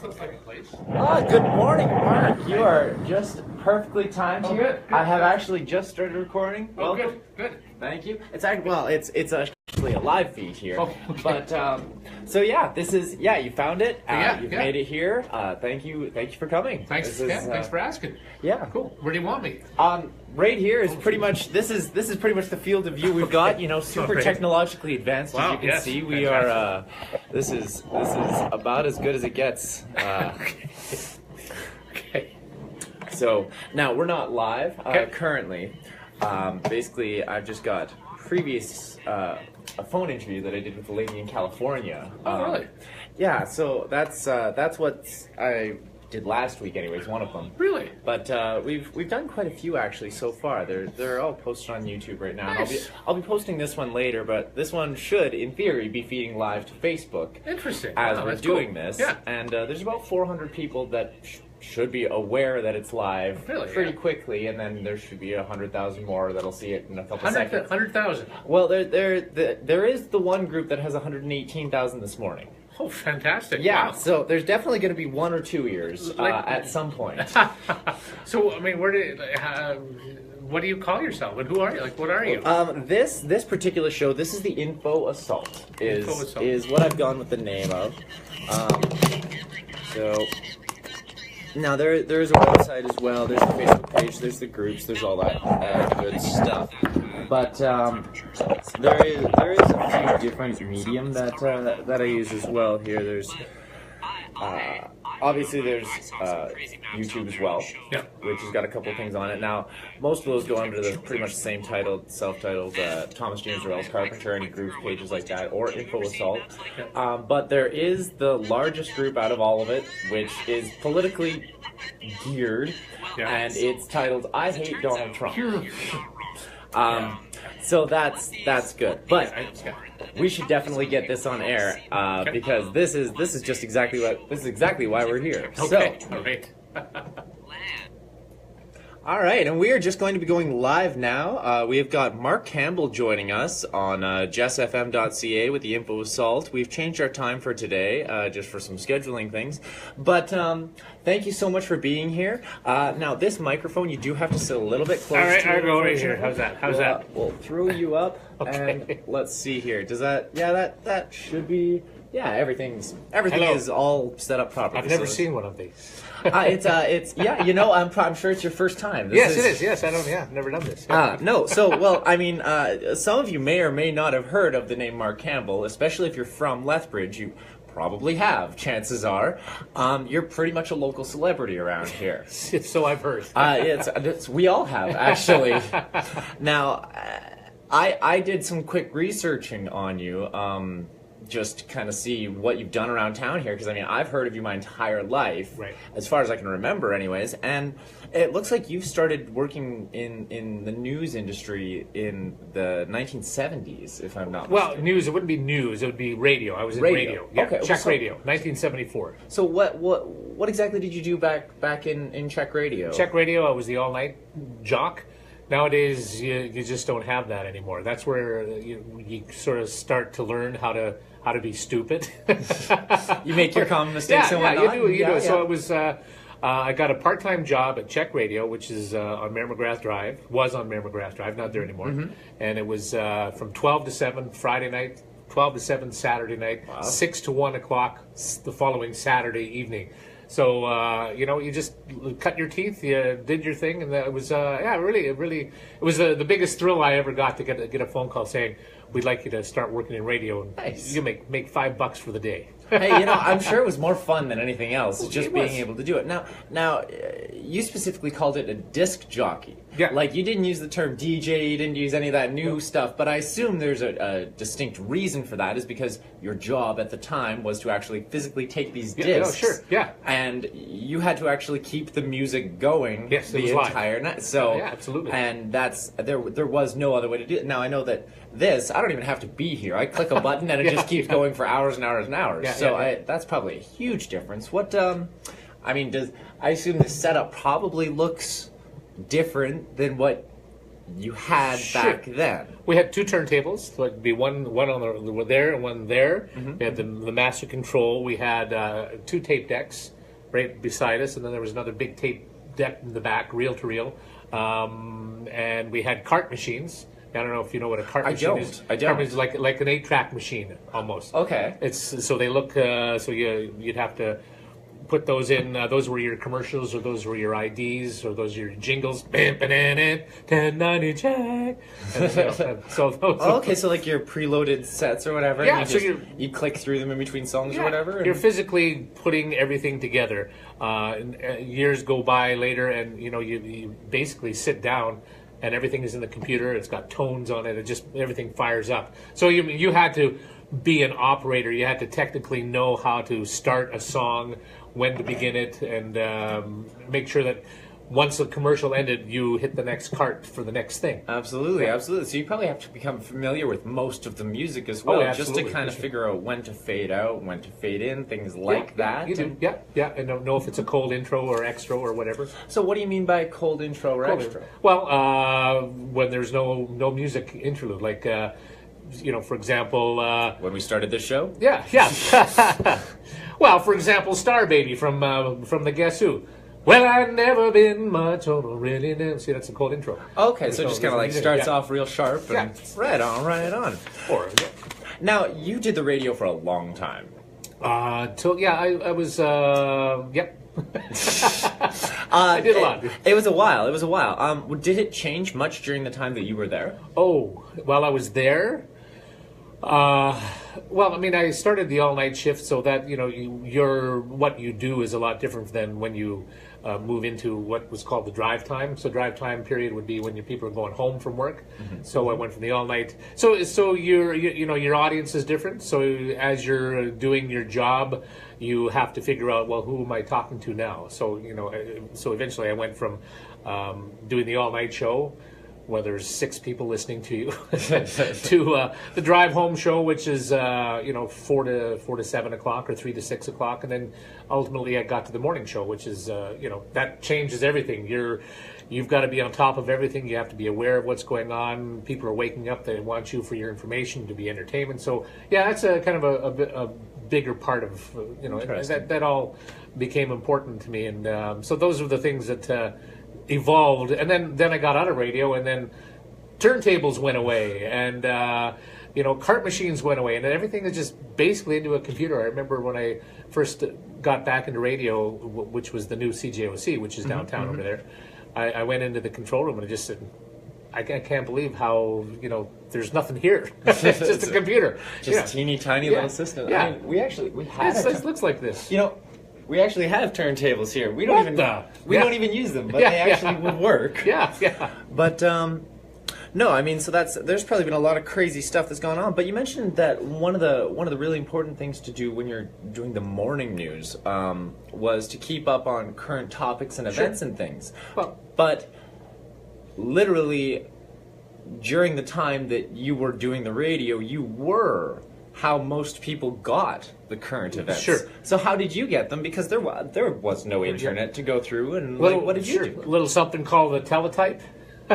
looks like a place. Good morning, Mark. You are just perfectly timed Oh, here. good. I have actually just started recording. Oh, Welcome. good. Thank you. It's actually a live feed here. Oh, okay. But so yeah, this is you found it. You've Yeah. made it here. Thank you for coming. Thanks. Thanks for asking. Yeah. Cool. Where do you want me? Right here is pretty much this is pretty much the field of view we've got. You know, super Great. technologically advanced. Wow, as you can yes, see, we are. This is about as good as it gets. Okay. So now we're not live currently. Basically, I've just got previous a phone interview that I did with a lady in California. Oh, really? Yeah. So that's what I did last week. Anyways, one of them. Really? But we've done quite a few actually so far. They're all posted on YouTube right now. Nice. I'll be posting this one later, but this one should, in theory, be feeding live to Facebook. Interesting. As Wow, we're that's doing cool. this. Yeah. And there's about 400 people that should be aware that it's live pretty quickly, and then there should be 100,000 more that'll see it in a couple seconds. 100,000. Well, there is the one group that has 118,000 this morning. Oh, fantastic. Yeah, Wow. so there's definitely going to be one or two ears at some point. So, I mean, what do you call yourself? And who are you? Like, what are you? This particular show, this is the Info Assault, is what I've gone with the name of. So now there's a website as well. There's a Facebook page. There's the groups. There's all that good stuff. But there is a few different medium that I use as well here. There's obviously there's YouTube as well, which has got a couple things on it. Now, most of those go under the pretty much the same title, self-titled Thomas James Arelis Carpenter, any groups, pages like that, or Info Assault. But there is the largest group out of all of it, which is politically geared, and it's titled I Hate Donald Trump. So that's good, but we should definitely get this on air because this is just exactly why we're here. Okay. So, all right. All right, and we are just going to be going live now. We have got Mark Campbell joining us on jessfm.ca with the Info Assault. We've changed our time for today, just for some scheduling things. But thank you so much for being here. Now, this microphone, you do have to sit a little bit closer. All right, to I'll go right here. How's that? We'll throw you up, and let's see here. Does that? Yeah, that should be. Yeah, everything is all set up properly. I've never seen one of these. It's you know, I'm sure it's your first time. It is. Yes, never done this. No. So, well, I mean, some of you may or may not have heard of the name Mark Campbell, especially if you're from Lethbridge. You probably have. Chances are, you're pretty much a local celebrity around here. So I've heard. We all have actually. Now, I did some quick researching on you. Just to kind of see what you've done around town here, because I mean, I've heard of you my entire life, as far as I can remember anyways, and it looks like you've started working in the news industry in the 1970s, if I'm not mistaken. Well, news, it wouldn't be news, it would be radio. I was in radio. Yeah, okay. Czech radio, 1974. So what exactly did you do back in Czech radio? Czech radio, I was the all-night jock. Nowadays, you just don't have that anymore. That's where you sort of start to learn how to be stupid. You make your common mistakes and whatnot. You do. So it was. I got a part-time job at Czech Radio, which is on Mare McGrath Drive. Was on Mare McGrath Drive, not there anymore. Mm-hmm. And it was from 12 to 7 Friday night, 12 to 7 Saturday night, 6 to 1 o'clock the following Saturday evening. So you just cut your teeth, you did your thing, and it was it was the biggest thrill I ever got to get a phone call saying, "We'd like you to start working in radio, and you make $5 for the day." Hey, I'm sure it was more fun than anything else, just being able to do it. Now, you specifically called it a disc jockey. Yeah. Like, you didn't use the term DJ, you didn't use any of that new stuff, but I assume there's a distinct reason for that, is because your job at the time was to actually physically take these discs. Sure, yeah. And you had to actually keep the music going the entire night. So, yeah, absolutely. And there was no other way to do it. Now, I know that I don't even have to be here. I click a button and it just keeps going for hours and hours and hours. That's probably a huge difference. What, I assume the setup probably looks different than what you had back then. We had two turntables. So it'd be one on the there and one there. We had the master control. We had two tape decks right beside us, and then there was another big tape deck in the back, reel to reel. And we had cart machines. I don't know if you know what a cart machine is. I don't. Cart machine is like an 8-track machine almost. Okay. It's so they look. So you'd have to put those in. Those were your commercials, or those were your IDs, or those were your jingles. 1090 check. So those. Okay, so like your preloaded sets or whatever. Yeah, and so you click through them in between songs or whatever. And You're physically putting everything together. Years go by later, and you basically sit down. And everything is in the computer. It's got tones on it. It just everything fires up. So you had to be an operator. You had to technically know how to start a song, when to begin it, and make sure that once the commercial ended, you hit the next cart for the next thing. Absolutely. So you probably have to become familiar with most of the music as well, just to kind of figure out when to fade out, when to fade in, things like that. You do. Yeah, and know if it's a cold intro or extra or whatever. So what do you mean by cold intro or extra? Well, when there's no music interlude, like for example, when we started this show. Yeah. Well, for example, Star Baby from the Guess Who. Well, I've never been much on a really new. See, that's a cold intro. Okay, so just kind of like starts off real sharp and right on. Now, you did the radio for a long time. I was, yep. I did a lot. It was a while. Did it change much during the time that you were there? Oh, while I was there? Well, I mean, I started the all-night shift, so that, what you do is a lot different than when you move into what was called the drive time. So drive time period would be when your people are going home from work. So I went from the all-night. So your audience is different. So as you're doing your job, you have to figure out, well, who am I talking to now? So, so eventually I went from doing the all-night show, where there's 6 people listening to you, to the drive home show, which is 4 to 7 o'clock or 3 to 6 o'clock, and then ultimately I got to the morning show, which is that changes everything. You've got to be on top of everything. You have to be aware of what's going on. People are waking up. They want you for your information, to be entertainment. So that's a kind of a bigger part of that all became important to me, and so those are the things that. Evolved, and then I got out of radio, and then turntables went away, and cart machines went away, and then everything is just basically into a computer. I remember when I first got back into radio, which was the new CJOC, which is downtown over there. I went into the control room and I just said, I can't believe how there's nothing here. It's just a computer, just teeny tiny little system. Yeah, I mean, we had it looks like this. We actually have turntables here. We don't even use them, but they actually would work. Yeah. But no, I mean, so there's probably been a lot of crazy stuff that's gone on. But you mentioned that one of the really important things to do when you're doing the morning news was to keep up on current topics and events and things. Well, but literally during the time that you were doing the radio, you were how most people got the current events. Sure. So how did you get them? Because there was no internet to go through, and what did you do? A little something called a teletype.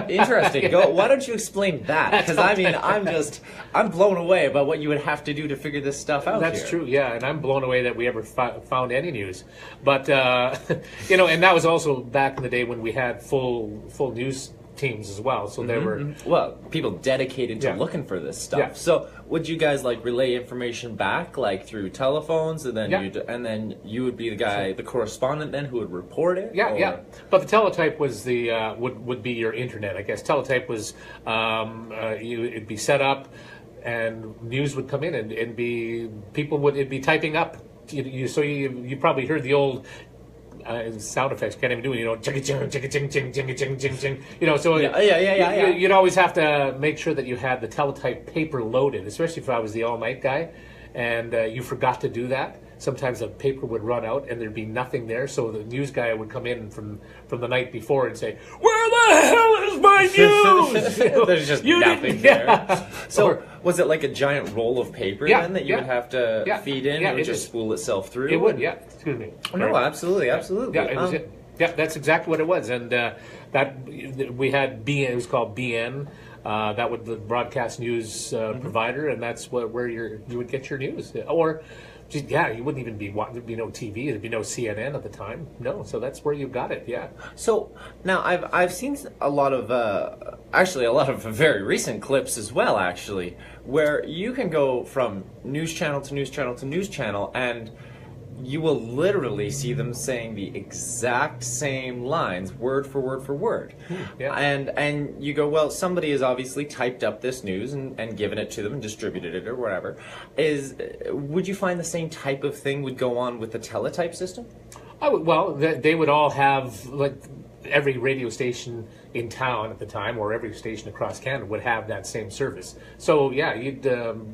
Interesting. Why don't you explain that? Because I mean, I'm blown away about what you would have to do to figure this stuff out. That's true, yeah, and I'm blown away that we ever found any news. But and that was also back in the day when we had full news teams as well. So there were people dedicated to looking for this stuff. Yeah. So would you guys relay information back through telephones, and then you would be the guy, the correspondent then who would report it? Yeah. But the teletype was the would be your internet, I guess. Teletype was it'd be set up, and news would come in, and it'd be typing up. You probably heard the old. Sound effects can't even do it. Ching ching ching ching ching ching ching ching ching. So you'd always have to make sure that you had the teletype paper loaded, especially if I was the all-night guy, and you forgot to do that. Sometimes the paper would run out and there'd be nothing there. So the news guy would come in from the night before and say, "Where the hell is my news?" There's just nothing there. So was it like a giant roll of paper then that you would have to feed in? It would just spool itself through? It would, Excuse me. No, absolutely. Yeah, it was it. Yeah, that's exactly what it was, and that we had BN. It was called BN. That was the broadcast news provider, and that's where you would get your news. Or, yeah, you wouldn't even there'd be no TV, there'd be no CNN at the time. No, so that's where you got it. Yeah. So now I've seen a lot of actually a lot of very recent clips as well, actually, where you can go from news channel to news channel to news channel, and you will literally see them saying the exact same lines, word for word for word. Yeah. And you go, well, somebody has obviously typed up this news and given it to them and distributed it or whatever. Would you find the same type of thing would go on with the teletype system? Well, they would all have, like, every radio station in town at the time, or every station across Canada would have that same service. So yeah,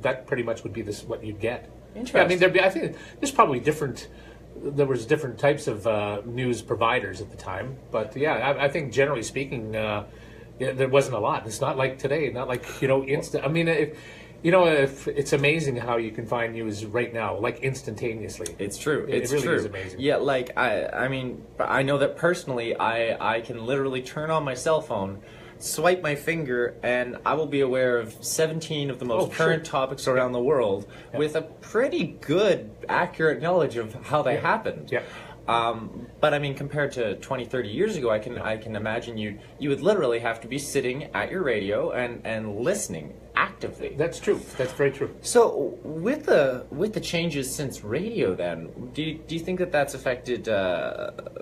that pretty much would be what you'd get. Interesting. Yeah, I mean, I think there's probably there was different types of news providers at the time, but yeah, I think generally speaking, there wasn't a lot. It's not like today, not like, instant. I mean, if it's amazing how you can find news right now, like instantaneously. It's true. It really true. is amazing. Yeah, like I mean, I know that personally, I can literally turn on my cell phone, swipe my finger, and I will be aware of 17 of the most current topics around the world with a pretty good, accurate knowledge of how they happened. Yeah. But I mean, compared to 20, 30 years ago, I can imagine you would literally have to be sitting at your radio and listening actively. That's true. That's very true. So with the changes since radio, then do you think that's affected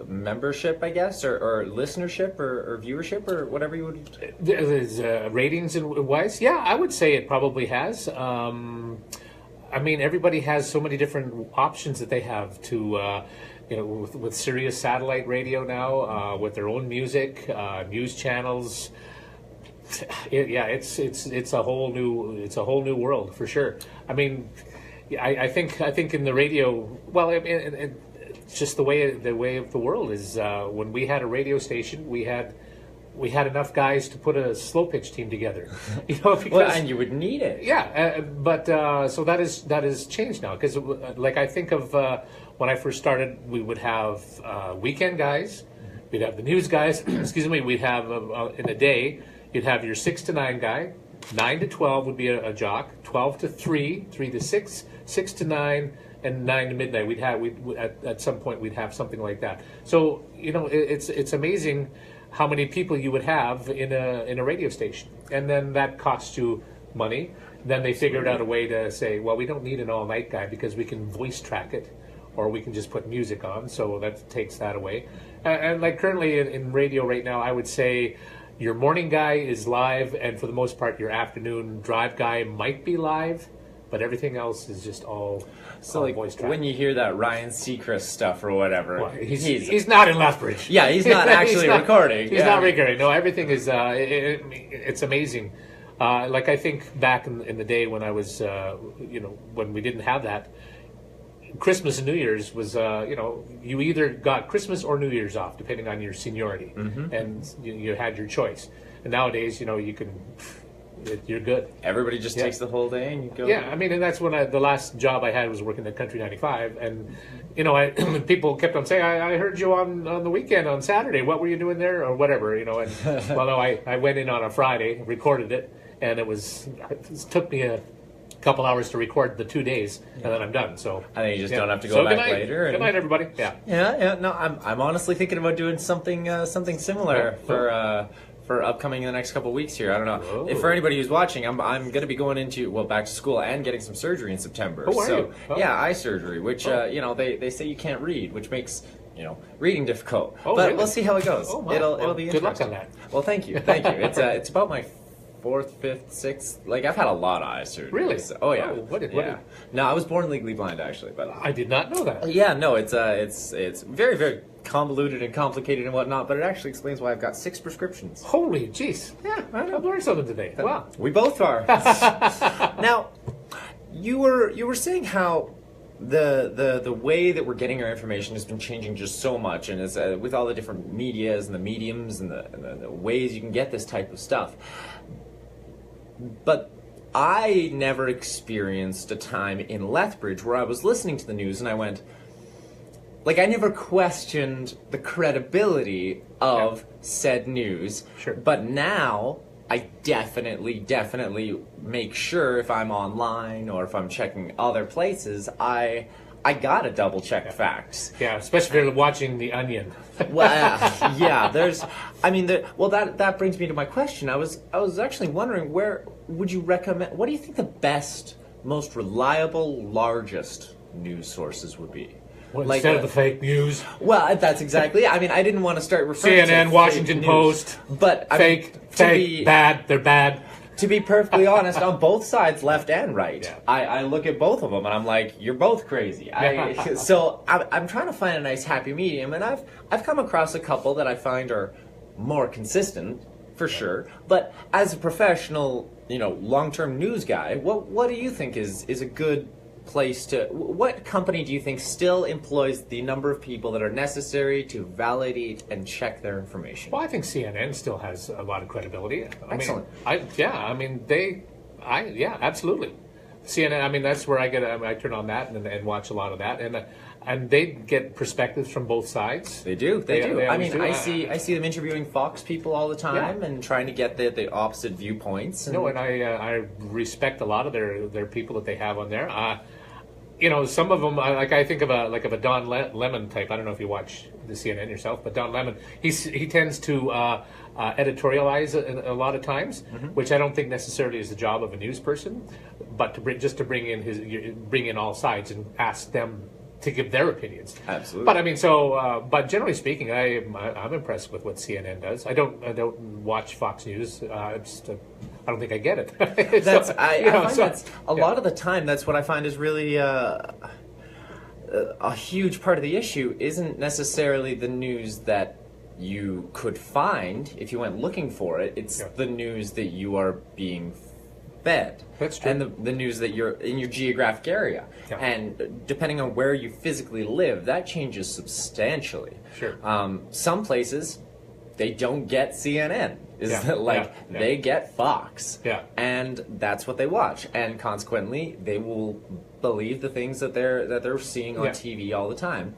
membership, I guess, or listenership, or viewership, or whatever you would? There's ratings and wise. Yeah, I would say it probably has. I mean, everybody has so many different options that they have to. With Sirius satellite radio now, with their own music, news channels, it's a whole new world for sure. I mean, I think in the radio, well, it's just the way of the world is. When we had a radio station, we had enough guys to put a slow pitch team together, because, well, and you would need it. Yeah, but so that is changed now, because like I think of when I first started, we would have weekend guys, we'd have the news guys. Excuse me, we'd have in a day, you'd have your 6 to 9 guy, 9 to 12 would be a jock, 12 to 3, 3 to 6, 6 to 9. And 9 to midnight, at some point we'd have something like that. So it's amazing how many people you would have in a radio station, and then that costs you money. Then they figured out a way to say, well, we don't need an all-night guy because we can voice track it, or we can just put music on. So that takes that away. And like currently in radio right now, I would say your morning guy is live, and for the most part, your afternoon drive guy might be live, but everything else is just all. So like voice track. When you hear that Ryan Seacrest stuff or whatever, Well, he's not in Lethbridge. Yeah, he's not actually recording. He's not recording. No, everything is. It's amazing. Like I think back in the day when I was, when we didn't have that, Christmas and New Year's was, you either got Christmas or New Year's off depending on your seniority, and you had your choice. And nowadays, you can. You're good. Everybody just takes the whole day and you go. Yeah, I mean, and that's when the last job I had was working at Country 95, and people kept on saying, I heard you on the weekend on Saturday. What were you doing there, or whatever, And well, no, I went in on a Friday, recorded it, and it took me a couple hours to record the 2 days, and then I'm done. So I think you just don't have to go back later. Good night, everybody. Yeah. Yeah. No, I'm honestly thinking about doing something similar for upcoming in the next couple of weeks here. I don't know. Whoa. If for anybody who's watching, I'm going to be going into back to school and getting some surgery in September. Oh, are you? Oh. Yeah, eye surgery, which they say you can't read, which makes reading difficult. Oh, but really? we'll see how it goes. Oh, wow. It'll be interesting. Good luck on that. Well, thank you. It's about my 4th, 5th, 6th. Like I've had a lot of eye surgery. Really? So, oh yeah. Oh, what? No, I was born legally blind actually, but I did not know that. yeah, no, it's very, very convoluted and complicated and whatnot, but it actually explains why I've got 6 prescriptions. Holy jeez. Yeah, I've learned something today. Wow. We both are. Now, you were saying how the way that we're getting our information has been changing just so much, and is with all the different medias and the mediums and the ways you can get this type of stuff. But I never experienced a time in Lethbridge where I was listening to the news and I went, like, I never questioned the credibility of said news. Sure. But now I definitely make sure if I'm online or if I'm checking other places, I gotta double check facts. Yeah, especially if you're watching The Onion. Well, yeah, that brings me to my question. I was actually wondering, where would you recommend, what do you think the best, most reliable, largest news sources would be? Well, instead of the fake news. Well, that's exactly. I mean, I didn't want to start referring to CNN, fake Washington news, Post. but Fake, bad, they're bad. To be perfectly honest, on both sides, left and right, Yeah. I look at both of them and I'm like, you're both crazy. So I'm trying to find a nice happy medium, and I've come across a couple that I find are more consistent, for sure. But as a professional, long-term news guy, what do you think is a good place to, what company do you think still employs the number of people that are necessary to validate and check their information? Well, I think CNN still has a lot of credibility. Excellent. Absolutely. CNN. I mean, that's where I turn on that and watch a lot of that, and they get perspectives from both sides. They do. They do. I mean, do. I see them interviewing Fox people all the time and trying to get the opposite viewpoints. And I respect a lot of their people that they have on there. Some of them, I think of a Don Lemon type. I don't know if you watch the CNN yourself, but Don Lemon, he tends to editorialize a lot of times, which I don't think necessarily is the job of a news person, but to bring in all sides and ask them to give their opinions. Absolutely. But I mean, but generally speaking, I'm impressed with what CNN does. I don't watch Fox News. I don't think I get it. A lot of the time, that's what I find is really a huge part of the issue. Isn't necessarily the news that you could find if you went looking for it. It's the news that you are being fed. That's true. And the news that you're in your geographic area. Yeah. And depending on where you physically live, that changes substantially. Sure. Some places, they don't get CNN. They get Fox. Yeah. And that's what they watch. And consequently, they will believe the things that they're seeing on TV all the time.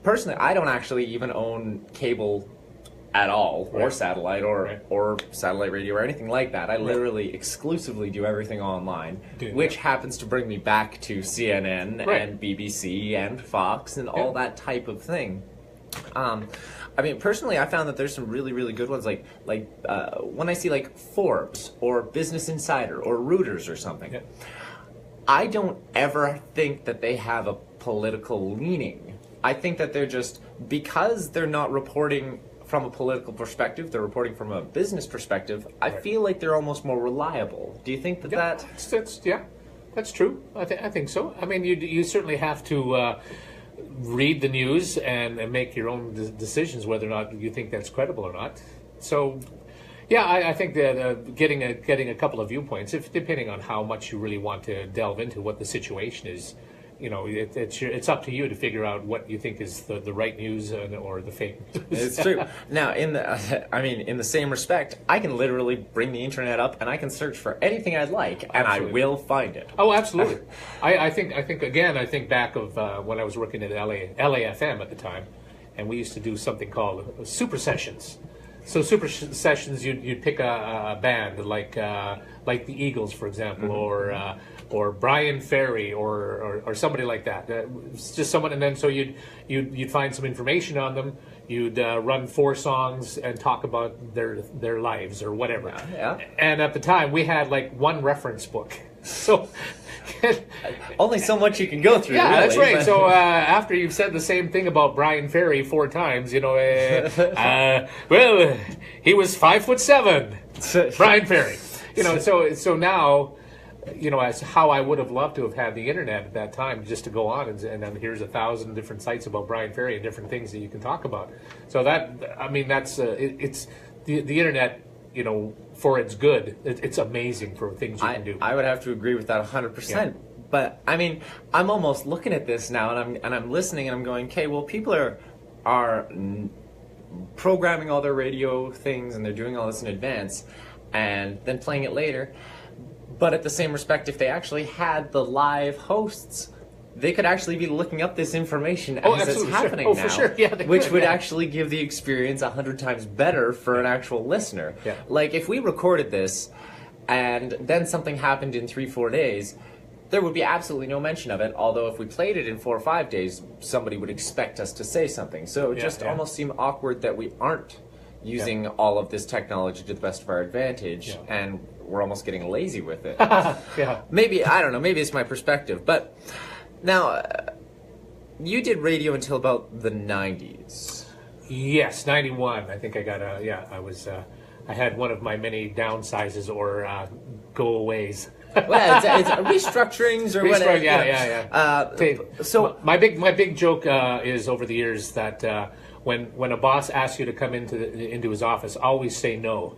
Personally, I don't actually even own cable at all, or satellite, or satellite radio, or anything like that. I literally exclusively do everything online, which happens to bring me back to CNN and BBC and Fox and all that type of thing. I mean, personally, I found that there's some really, really good ones. Like when I see like Forbes or Business Insider or Reuters or something, I don't ever think that they have a political leaning. I think that they're just, because they're not reporting from a political perspective, they're reporting from a business perspective. I feel like they're almost more reliable. Do you think that that's true. I think so. I mean, you certainly have to read the news and make your own decisions whether or not you think that's credible or not. So, I think that getting a couple of viewpoints, depending on how much you really want to delve into what the situation is, it's up to you to figure out what you think is the right news or the fake news. It's true. Now, in the same respect, I can literally bring the internet up and I can search for anything I'd like, and I will find it. Oh, absolutely. I think back of when I was working at LAFM at the time, and we used to do something called super sessions. So super sessions, you'd pick a band like the Eagles, for example, or Brian Ferry or somebody like that. Just someone, and then so you'd find some information on them. You'd run 4 songs and talk about their lives or whatever. Yeah. And at the time, we had like one reference book. So only so much you can go through. Yeah, really. That's right. So after you've said the same thing about Brian Ferry 4 times, well, he was 5'7", Brian Ferry. So now, as how I would have loved to have had the internet at that time, just to go on and then here's 1,000 different sites about Brian Ferry and different things that you can talk about. So it's the internet. For its good, it's amazing for things you can do. I would have to agree with that 100%. Yeah. But I mean, I'm almost looking at this now, and I'm listening, and I'm going, okay, well, people are programming all their radio things, and they're doing all this in advance, and then playing it later. But at the same respect, if they actually had the live hosts they could actually be looking up this information as it's absolutely, happening sure. now. For sure. Yeah, they which could, would yeah. actually give the experience 100 times better for an actual listener. Yeah. Like, if we recorded this and then something happened in 3-4 days, there would be absolutely no mention of it, although if we played it in 4 or 5 days, somebody would expect us to say something. So it just almost seemed awkward that we aren't using all of this technology to the best of our advantage, and we're almost getting lazy with it. Yeah. Maybe, I don't know, maybe it's my perspective. But now, you did radio until about the 90s. Yes, 91. I think I got I was, I had one of my many downsizes or go-aways. Well, it's restructurings or whatever. So my big joke is over the years that when a boss asks you to come into his office, always say no.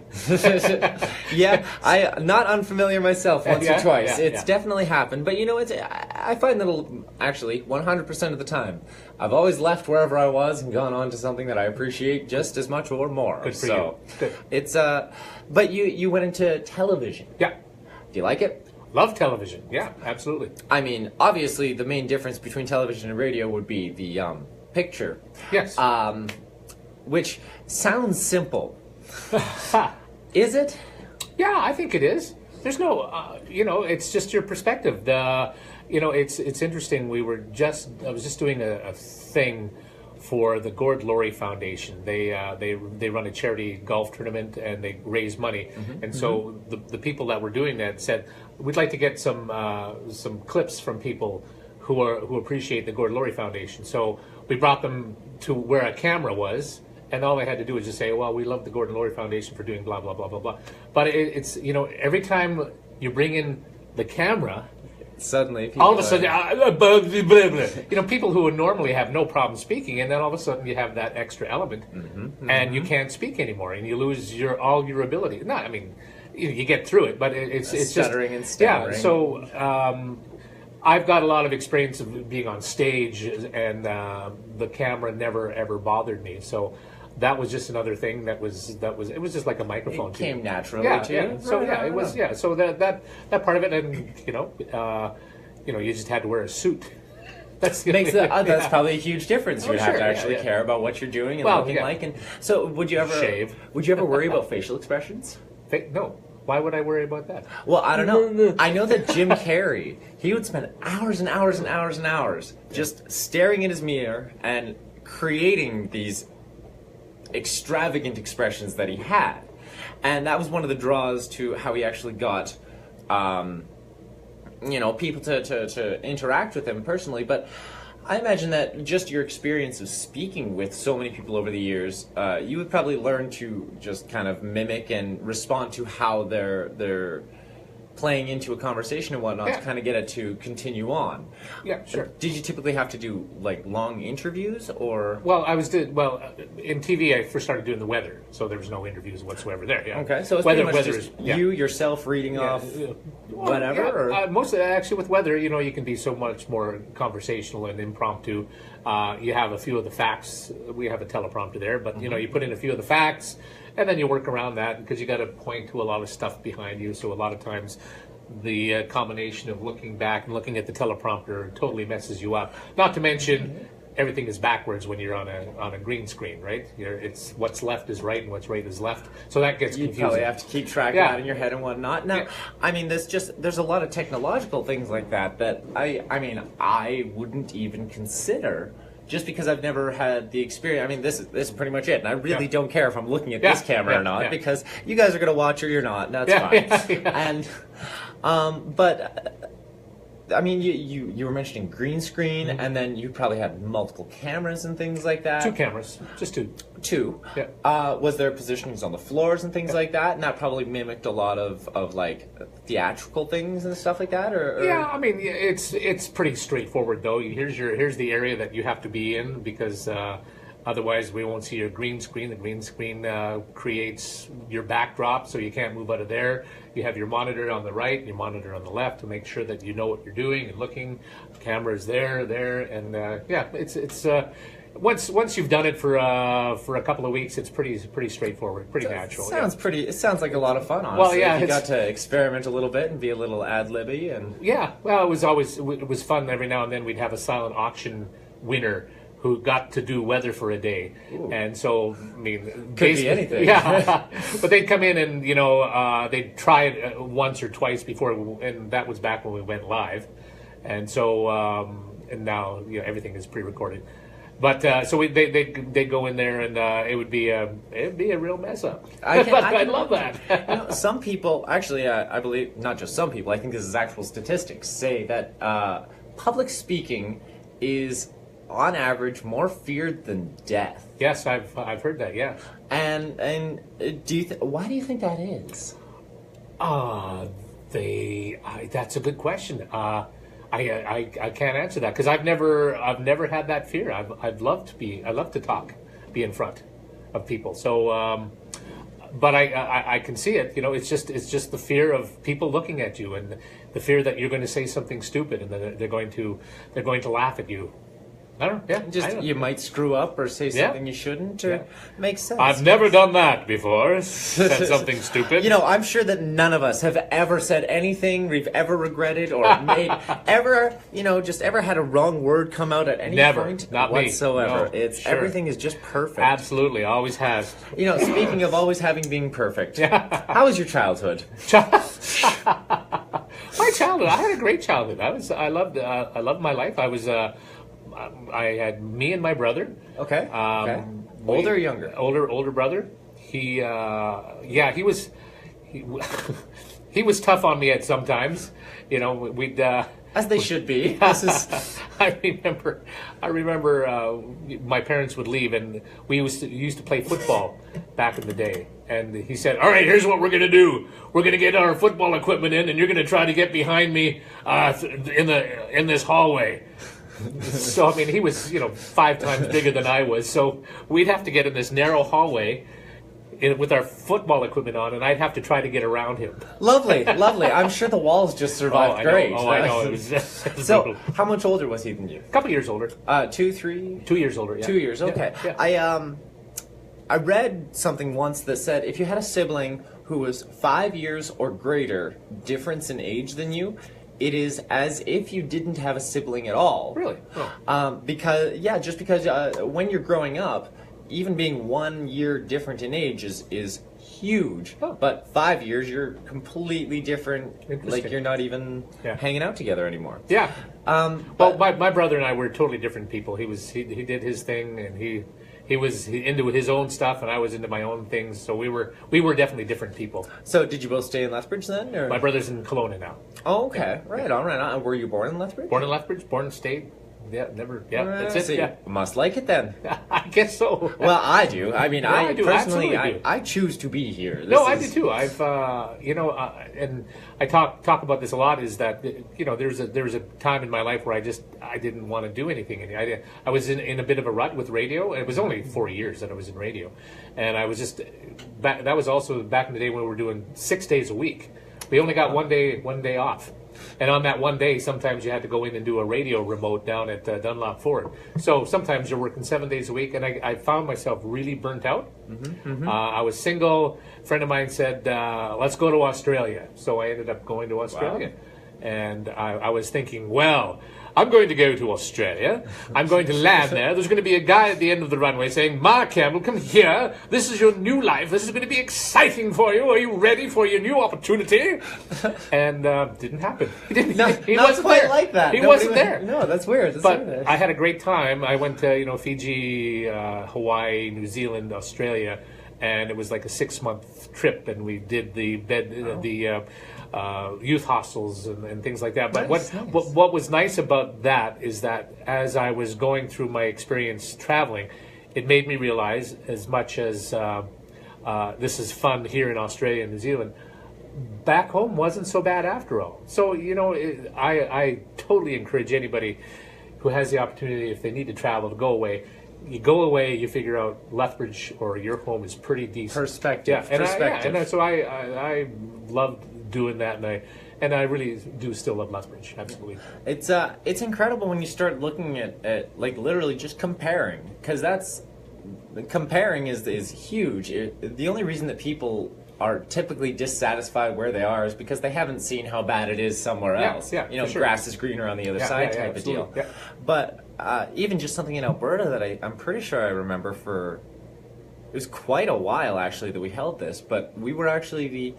Yeah, I'm not unfamiliar myself once or twice. It's definitely happened, but you know, I find that actually 100% of the time, I've always left wherever I was and gone on to something that I appreciate just as much or more. Good for you. Good. It's but you went into television. Yeah. Do you like it? Love television. Yeah, absolutely. I mean, obviously, the main difference between television and radio would be the picture. Yes. Which sounds simple. Is it? Yeah, I think it is. There's no, it's just your perspective. It's interesting. I was just doing a thing for the Gord Laurie Foundation. They run a charity golf tournament and they raise money. And so the people that were doing that said, we'd like to get some clips from people who appreciate the Gord Laurie Foundation. So we brought them to where a camera was, and all they had to do was just say, well, we love the Gordon Laurie Foundation for doing blah, blah, blah, blah, blah. But it's, every time you bring in the camera, suddenly people all of a sudden, blah, blah, blah. People who would normally have no problem speaking, and then all of a sudden you have that extra element, and you can't speak anymore, and you lose all your ability. No, I mean, you get through it, but it's stuttering just, and stammering. Yeah, so I've got a lot of experience of being on stage, and the camera never ever bothered me. So that was just another thing that was it was just like a microphone. It came naturally to you. Yeah. So it was So that part of it, and you just had to wear a suit. That's probably a huge difference. You'd have sure, to actually care about what you're doing and looking like. And so, would you ever shave? Would you ever worry about facial expressions? No. Why would I worry about that? Well, I don't know. I know that Jim Carrey, he would spend hours and hours and hours and hours just staring in his mirror and creating these extravagant expressions that he had. And that was one of the draws to how he actually got, people to interact with him personally. But I imagine that just your experience of speaking with so many people over the years, you would probably learn to just kind of mimic and respond to how they're playing into a conversation and whatnot to kind of get it to continue on. Yeah, sure. Did you typically have to do like long interviews or? Well, in TV I first started doing the weather, so there was no interviews whatsoever there. Yeah. Okay, so it's pretty much just you yourself reading off whatever. Or? Mostly, actually, with weather, you can be so much more conversational and impromptu. You have a few of the facts. We have a teleprompter there, but you put in a few of the facts. And then you work around that because you got to point to a lot of stuff behind you. So a lot of times the combination of looking back and looking at the teleprompter totally messes you up. Not to mention everything is backwards when you're on a green screen, right? It's what's left is right and what's right is left. So that gets confusing. You probably have to keep track of that in your head and whatnot. Now, I mean, there's a lot of technological things like that I wouldn't even consider. Just because I've never had the experience. I mean, this is pretty much it. And I really don't care if I'm looking at this camera or not, because you guys are going to watch or you're not, and that's fine. And, but, I mean, you were mentioning green screen, and then you probably had multiple cameras and things like that. 2 cameras, just 2. 2. Yeah. Was there positionings on the floors and things like that? And that probably mimicked a lot of like theatrical things and stuff like that, or? Yeah, I mean, it's pretty straightforward though. Here's the area that you have to be in because otherwise we won't see your green screen. The green screen creates your backdrop, so you can't move out of there. You have your monitor on the right and your monitor on the left to make sure that you know what you're doing and looking. The camera is there, and it's once you've done it for a couple of weeks, it's pretty straightforward, pretty natural. It sounds like a lot of fun, honestly. Well, yeah, you got to experiment a little bit and be a little ad-libby and... Yeah, well, it was fun. Every now and then we'd have a silent auction winner who got to do weather for a day. Ooh. And so, I mean... Could be anything. Yeah, but they'd come in and, they'd try it once or twice before, and that was back when we went live. And so, and now, everything is pre-recorded. But so they go in there, and it'd be a real mess up. I love that. Some people, actually, I believe not just some people. I think this is actual statistics say that public speaking is, on average, more feared than death. Yes, I've heard that. Yeah. And why do you think that is? That's a good question. I can't answer that because I've never had that fear. I love to talk, be in front of people. So, but I can see it. It's just the fear of people looking at you and the fear that you're going to say something stupid and then they're going to laugh at you. I don't know. Yeah, you might screw up or say something you shouldn't. Makes sense. I've never done that before. Said something stupid. I'm sure that none of us have ever said anything we've ever regretted or made ever had a wrong word come out at any point not whatsoever. Me. No, Everything is just perfect. Absolutely, always has. Speaking of always being perfect, how was your childhood? My childhood, I had a great childhood. I loved my life. I had me and my brother. Okay. Older or younger? Older brother. He was he was tough on me at sometimes. We'd as they should be. I remember my parents would leave and we used to play football back in the day. And he said, "All right, here's what we're going to do. We're going to get our football equipment in, and you're going to try to get behind me in this hallway." So, I mean, he was, 5 times bigger than I was. So we'd have to get in this narrow hallway with our football equipment on, and I'd have to try to get around him. Lovely. I'm sure the walls just survived great. I know. It was so, brutal. How much older was he than you? A couple years older. 2, 3? 2 years older, yeah. 2 years, okay. Yeah. I read something once that said if you had a sibling who was 5 years or greater difference in age than you, it is as if you didn't have a sibling at all. Really? Oh. Because when you're growing up, even being 1 year different in age is huge. Oh. But 5 years, you're completely different. Like you're not even hanging out together anymore. Yeah. Well, my brother and I were totally different people. He did his thing, and he was into his own stuff, and I was into my own things. So we were definitely different people. So did you both stay in Lethbridge then? Or? My brother's in Kelowna now. Oh, okay. Right on. Were you born in Lethbridge? Born in Lethbridge, born in state. Yeah, never. Yeah, that's it. So yeah. You must like it then. I guess so. Well, I do. I mean, I do. Personally, I do. I choose to be here. I do too. I've, and I talk about this a lot. Is that there was a time in my life where I didn't want to do anything. I was in a bit of a rut with radio. It was only 4 years that I was in radio, and I was just back. That was also back in the day when we were doing 6 days a week. We only got one day off. And on that one day, sometimes you had to go in and do a radio remote down at Dunlop Ford. So sometimes you're working 7 days a week, and I found myself really burnt out. I was single. A friend of mine said, let's go to Australia. So I ended up going to Australia. Wow. And I was thinking, well, I'm going to go to Australia. I'm going to land there. There's going to be a guy at the end of the runway saying, "Mark Campbell, come here. This is your new life. This is going to be exciting for you. Are you ready for your new opportunity?" And didn't happen. He wasn't quite there. Like that. He wasn't there. No, that's weird. But I had a great time. I went to Fiji, Hawaii, New Zealand, Australia, and it was like a 6-month trip. And we did the youth hostels and things like that. But what was nice about that is that as I was going through my experience traveling, it made me realize, as much as this is fun here in Australia and New Zealand, back home wasn't so bad after all. So I totally encourage anybody who has the opportunity, if they need to travel, to go away. You go away, you figure out Lethbridge or your home is pretty decent. Perspective. Yeah, and so I loved doing that, and I really do still love Lethbridge. Absolutely. It's incredible when you start looking at like literally just comparing, because comparing is huge. The only reason that people are typically dissatisfied where they are is because they haven't seen how bad it is somewhere else. Yeah, you know, sure. grass is greener on the other side type of deal. Yeah. But even just something in Alberta that I'm pretty sure I remember for, it was quite a while actually that we held this, but we were actually the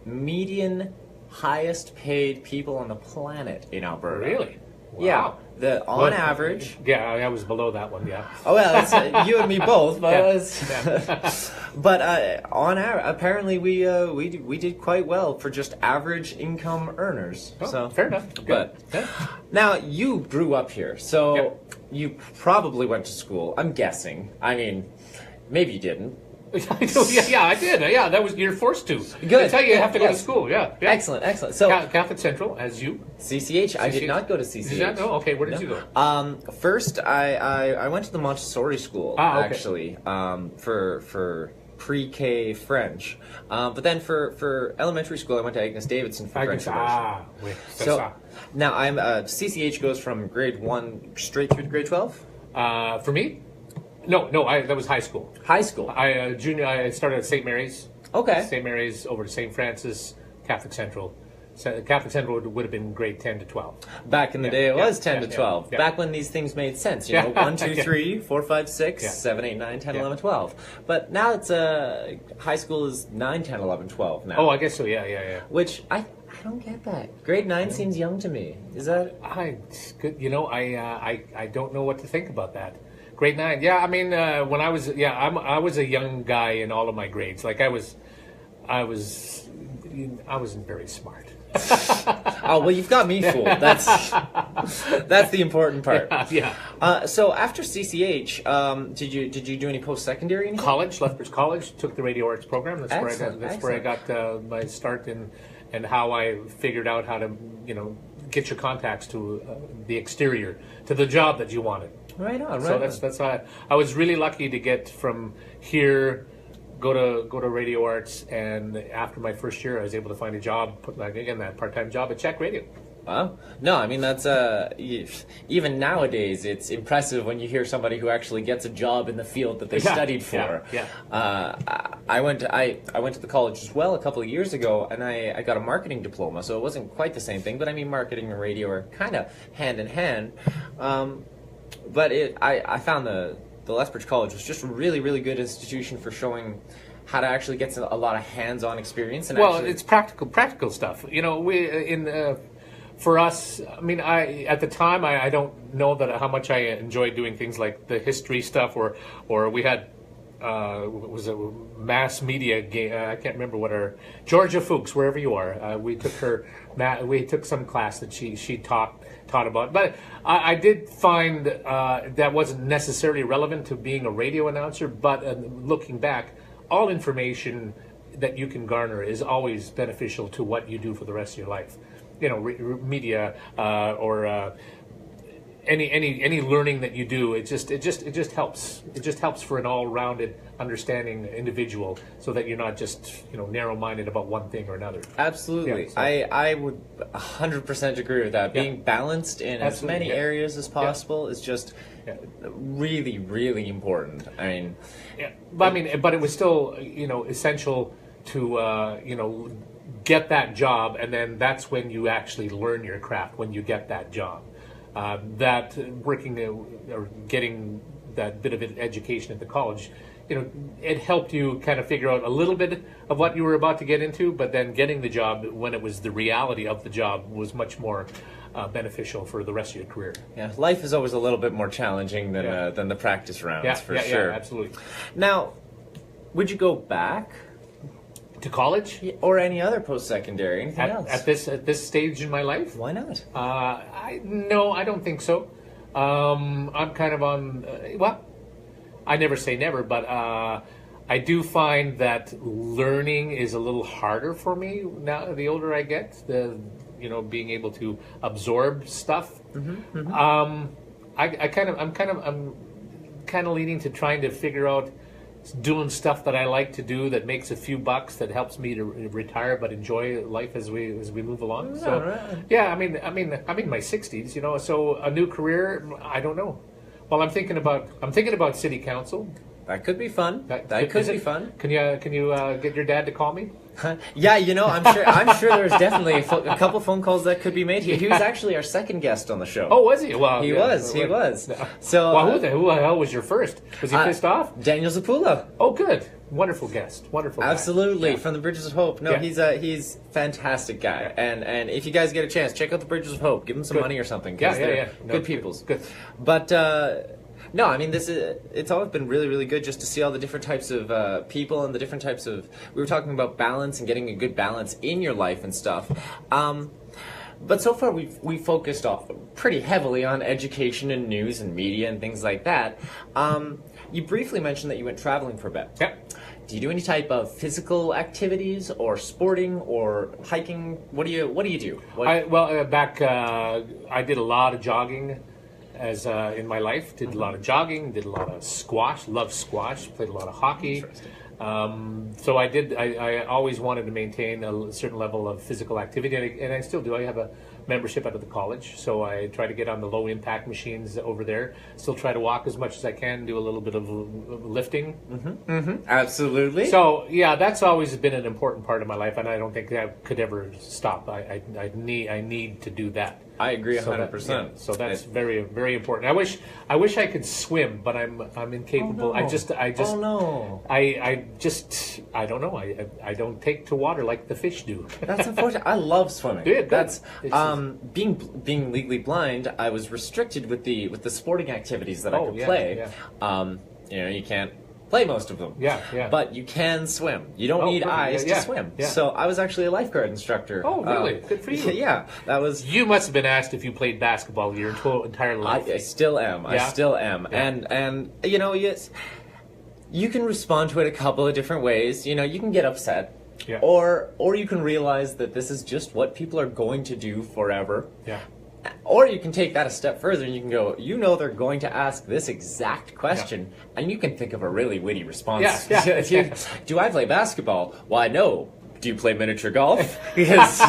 median highest paid people on the planet in Alberta. Really? Wow. Yeah. On average. Yeah, I was below that one. Yeah. Oh well, it's, you and me both, but Yeah. but apparently we did quite well for just average income earners. Oh, so fair enough. Good. But Yeah. now you grew up here, so Yep. you probably went to school. I'm guessing. I mean, maybe you didn't. Yeah, I did. Yeah, that was you're forced to. Good. That's how you have to go to Yes. school. Yeah. Excellent. So Catholic Central, as you. CCH, I did not go to CCH. Did you not? No. Okay. Where did you go? First, I went to the Montessori school Okay. actually for pre-K French, but then for elementary school I went to Agnes Davidson for French immersion. Oui, c'est So ça. now I'm CCH goes from grade 1 straight through to grade 12. For me, no. That was high school. High school. I started at St. Mary's. Okay. St. Mary's over to St. Francis, Catholic Central. Catholic Central would have been grade 10 to 12. Back in the day, it was 10 to 12. yeah. Back when these things made sense, you know, Yeah. 1, 2, 3, 4, 5, 6, Yeah. 7, 8, 9, 10, Yeah. 11, 12. But now it's high school is 9, 10, 11, 12 now. Oh, I guess so. Yeah. Which I don't get that. Grade 9 seems young to me. Is that? I don't know what to think about that. Grade 9. Yeah, I mean, when I was I was a young guy in all of my grades. Like I wasn't very smart. Oh well, you've got me fooled. That's the important part. Yeah. So after CCH, did you do any post secondary? College, Lethbridge College, took the radio arts program. That's Excellent, where I got my start in, and how I figured out how to get your contacts to the exterior, to the job that you wanted. Right on. So that's how I was really lucky to get from here, go to radio arts, and after my first year, I was able to find a job, that part-time job at Czech Radio. Wow. No, I mean that's even nowadays it's impressive when you hear somebody who actually gets a job in the field that they studied for. Yeah. I went to the college as well a couple of years ago, and I got a marketing diploma, so it wasn't quite the same thing. But I mean, marketing and radio are kind of hand in hand. But I found the Lethbridge College was just a really, really good institution for showing how to actually get a lot of hands-on experience. And It's practical stuff. For us, I mean, at the time I don't know how much I enjoyed doing things like the history stuff, or we had was a mass media game. I can't remember what Georgia Fuchs, wherever you are. We took some class that she taught about. But I did find that wasn't necessarily relevant to being a radio announcer. But looking back, all information that you can garner is always beneficial to what you do for the rest of your life. Media or any learning that you do, it just helps. It just helps for an all-rounded, understanding individual, so that you're not just narrow-minded about one thing or another. Absolutely. Yeah, so. I would 100% agree with that. Being balanced in as many areas as possible is just really, really important. I mean, but it was still essential to get that job, and then that's when you actually learn your craft, when you get that job. That working or getting that bit of education at the college, it helped you kind of figure out a little bit of what you were about to get into, but then getting the job when it was the reality of the job was much more beneficial for the rest of your career. Yeah, life is always a little bit more challenging than the practice rounds, for sure. Yeah, absolutely. Now, would you go back to college or any other post-secondary? Anything else at this stage in my life? Why not? No, I don't think so. I'm kind of on. I never say never, but I do find that learning is a little harder for me now. The older I get, being able to absorb stuff. I'm kind of leaning to trying to figure out doing stuff that I like to do that makes a few bucks that helps me to retire but enjoy life as we move along. So right. yeah, I'm in my 60s, you know. So a new career, I don't know. Well, I'm thinking about city council. That could be fun. That could be fun. Can you get your dad to call me? Yeah, you know, I'm sure there's definitely a couple phone calls that could be made. He was actually our second guest on the show. Oh, was he? Well, he yeah, was. So, well, who the hell was your first? Was he pissed off? Daniel Zappulla. Oh, good, wonderful guest, wonderful. Absolutely, guy. from the Bridges of Hope. No, Yeah. he's fantastic guy, and if you guys get a chance, check out the Bridges of Hope. Give them some Good. money or something. 'Cause Yeah. they're No, good peoples. Good. But no, I mean it's always been really, really good just to see all the different types of people and the different types of. We were talking about balance and getting a good balance in your life and stuff. But so far we focused off pretty heavily on education and news and media and things like that. You briefly mentioned that you went traveling for a bit. Yep. Do you do any type of physical activities or sporting or hiking? What do you do? I did a lot of jogging as in my life. Did a lot of jogging, did a lot of squash, loved squash, played a lot of hockey. So I always wanted to maintain a certain level of physical activity, and I still do. I have a membership out of the college, so I try to get on the low impact machines over there. Still try to walk as much as I can, do a little bit of lifting. Absolutely. So yeah, that's always been an important part of my life, and I don't think that could ever stop. I need to do that. I agree 100%. So that's very, very important. I wish I could swim, but I'm incapable. Oh, no. I don't know. I don't take to water like the fish do. That's unfortunate. I love swimming. Yeah, that's being legally blind. I was restricted with the sporting activities that I could play. Yeah. You know, you can't play most of them. Yeah. But you can swim. You don't need perfect. eyes Yeah, to swim. yeah. So I was actually a lifeguard instructor. Oh, really? Good for you. Yeah, that was. You must have been asked if you played basketball your entire life. I still am. Yeah? I still am. Yeah. And you know, yes, you can respond to it a couple of different ways. You know, you can get upset. Yeah. Or you can realize that this is just what people are going to do forever. Yeah. Or you can take that a step further and you can go, you know they're going to ask this exact question, and you can think of a really witty response. Yeah. Do I play basketball? Why, no. Do you play miniature golf? Because...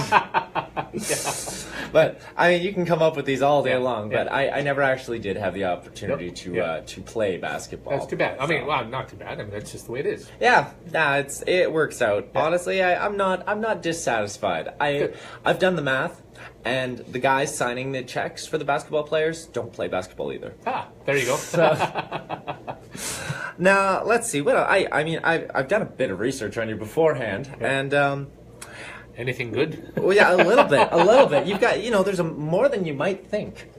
But, I mean, you can come up with these all day long, but I never actually did have the opportunity to play basketball. That's too bad. I mean, well, not too bad. I mean, that's just the way it is. Yeah, nah, it works out. Yeah. Honestly, I'm not dissatisfied. I've done the math, and the guys signing the checks for the basketball players don't play basketball either. There you go. Now let's see. What I mean, I've done a bit of research on you beforehand, and anything good? Well, yeah, a little bit. You've got, you know, there's more than you might think.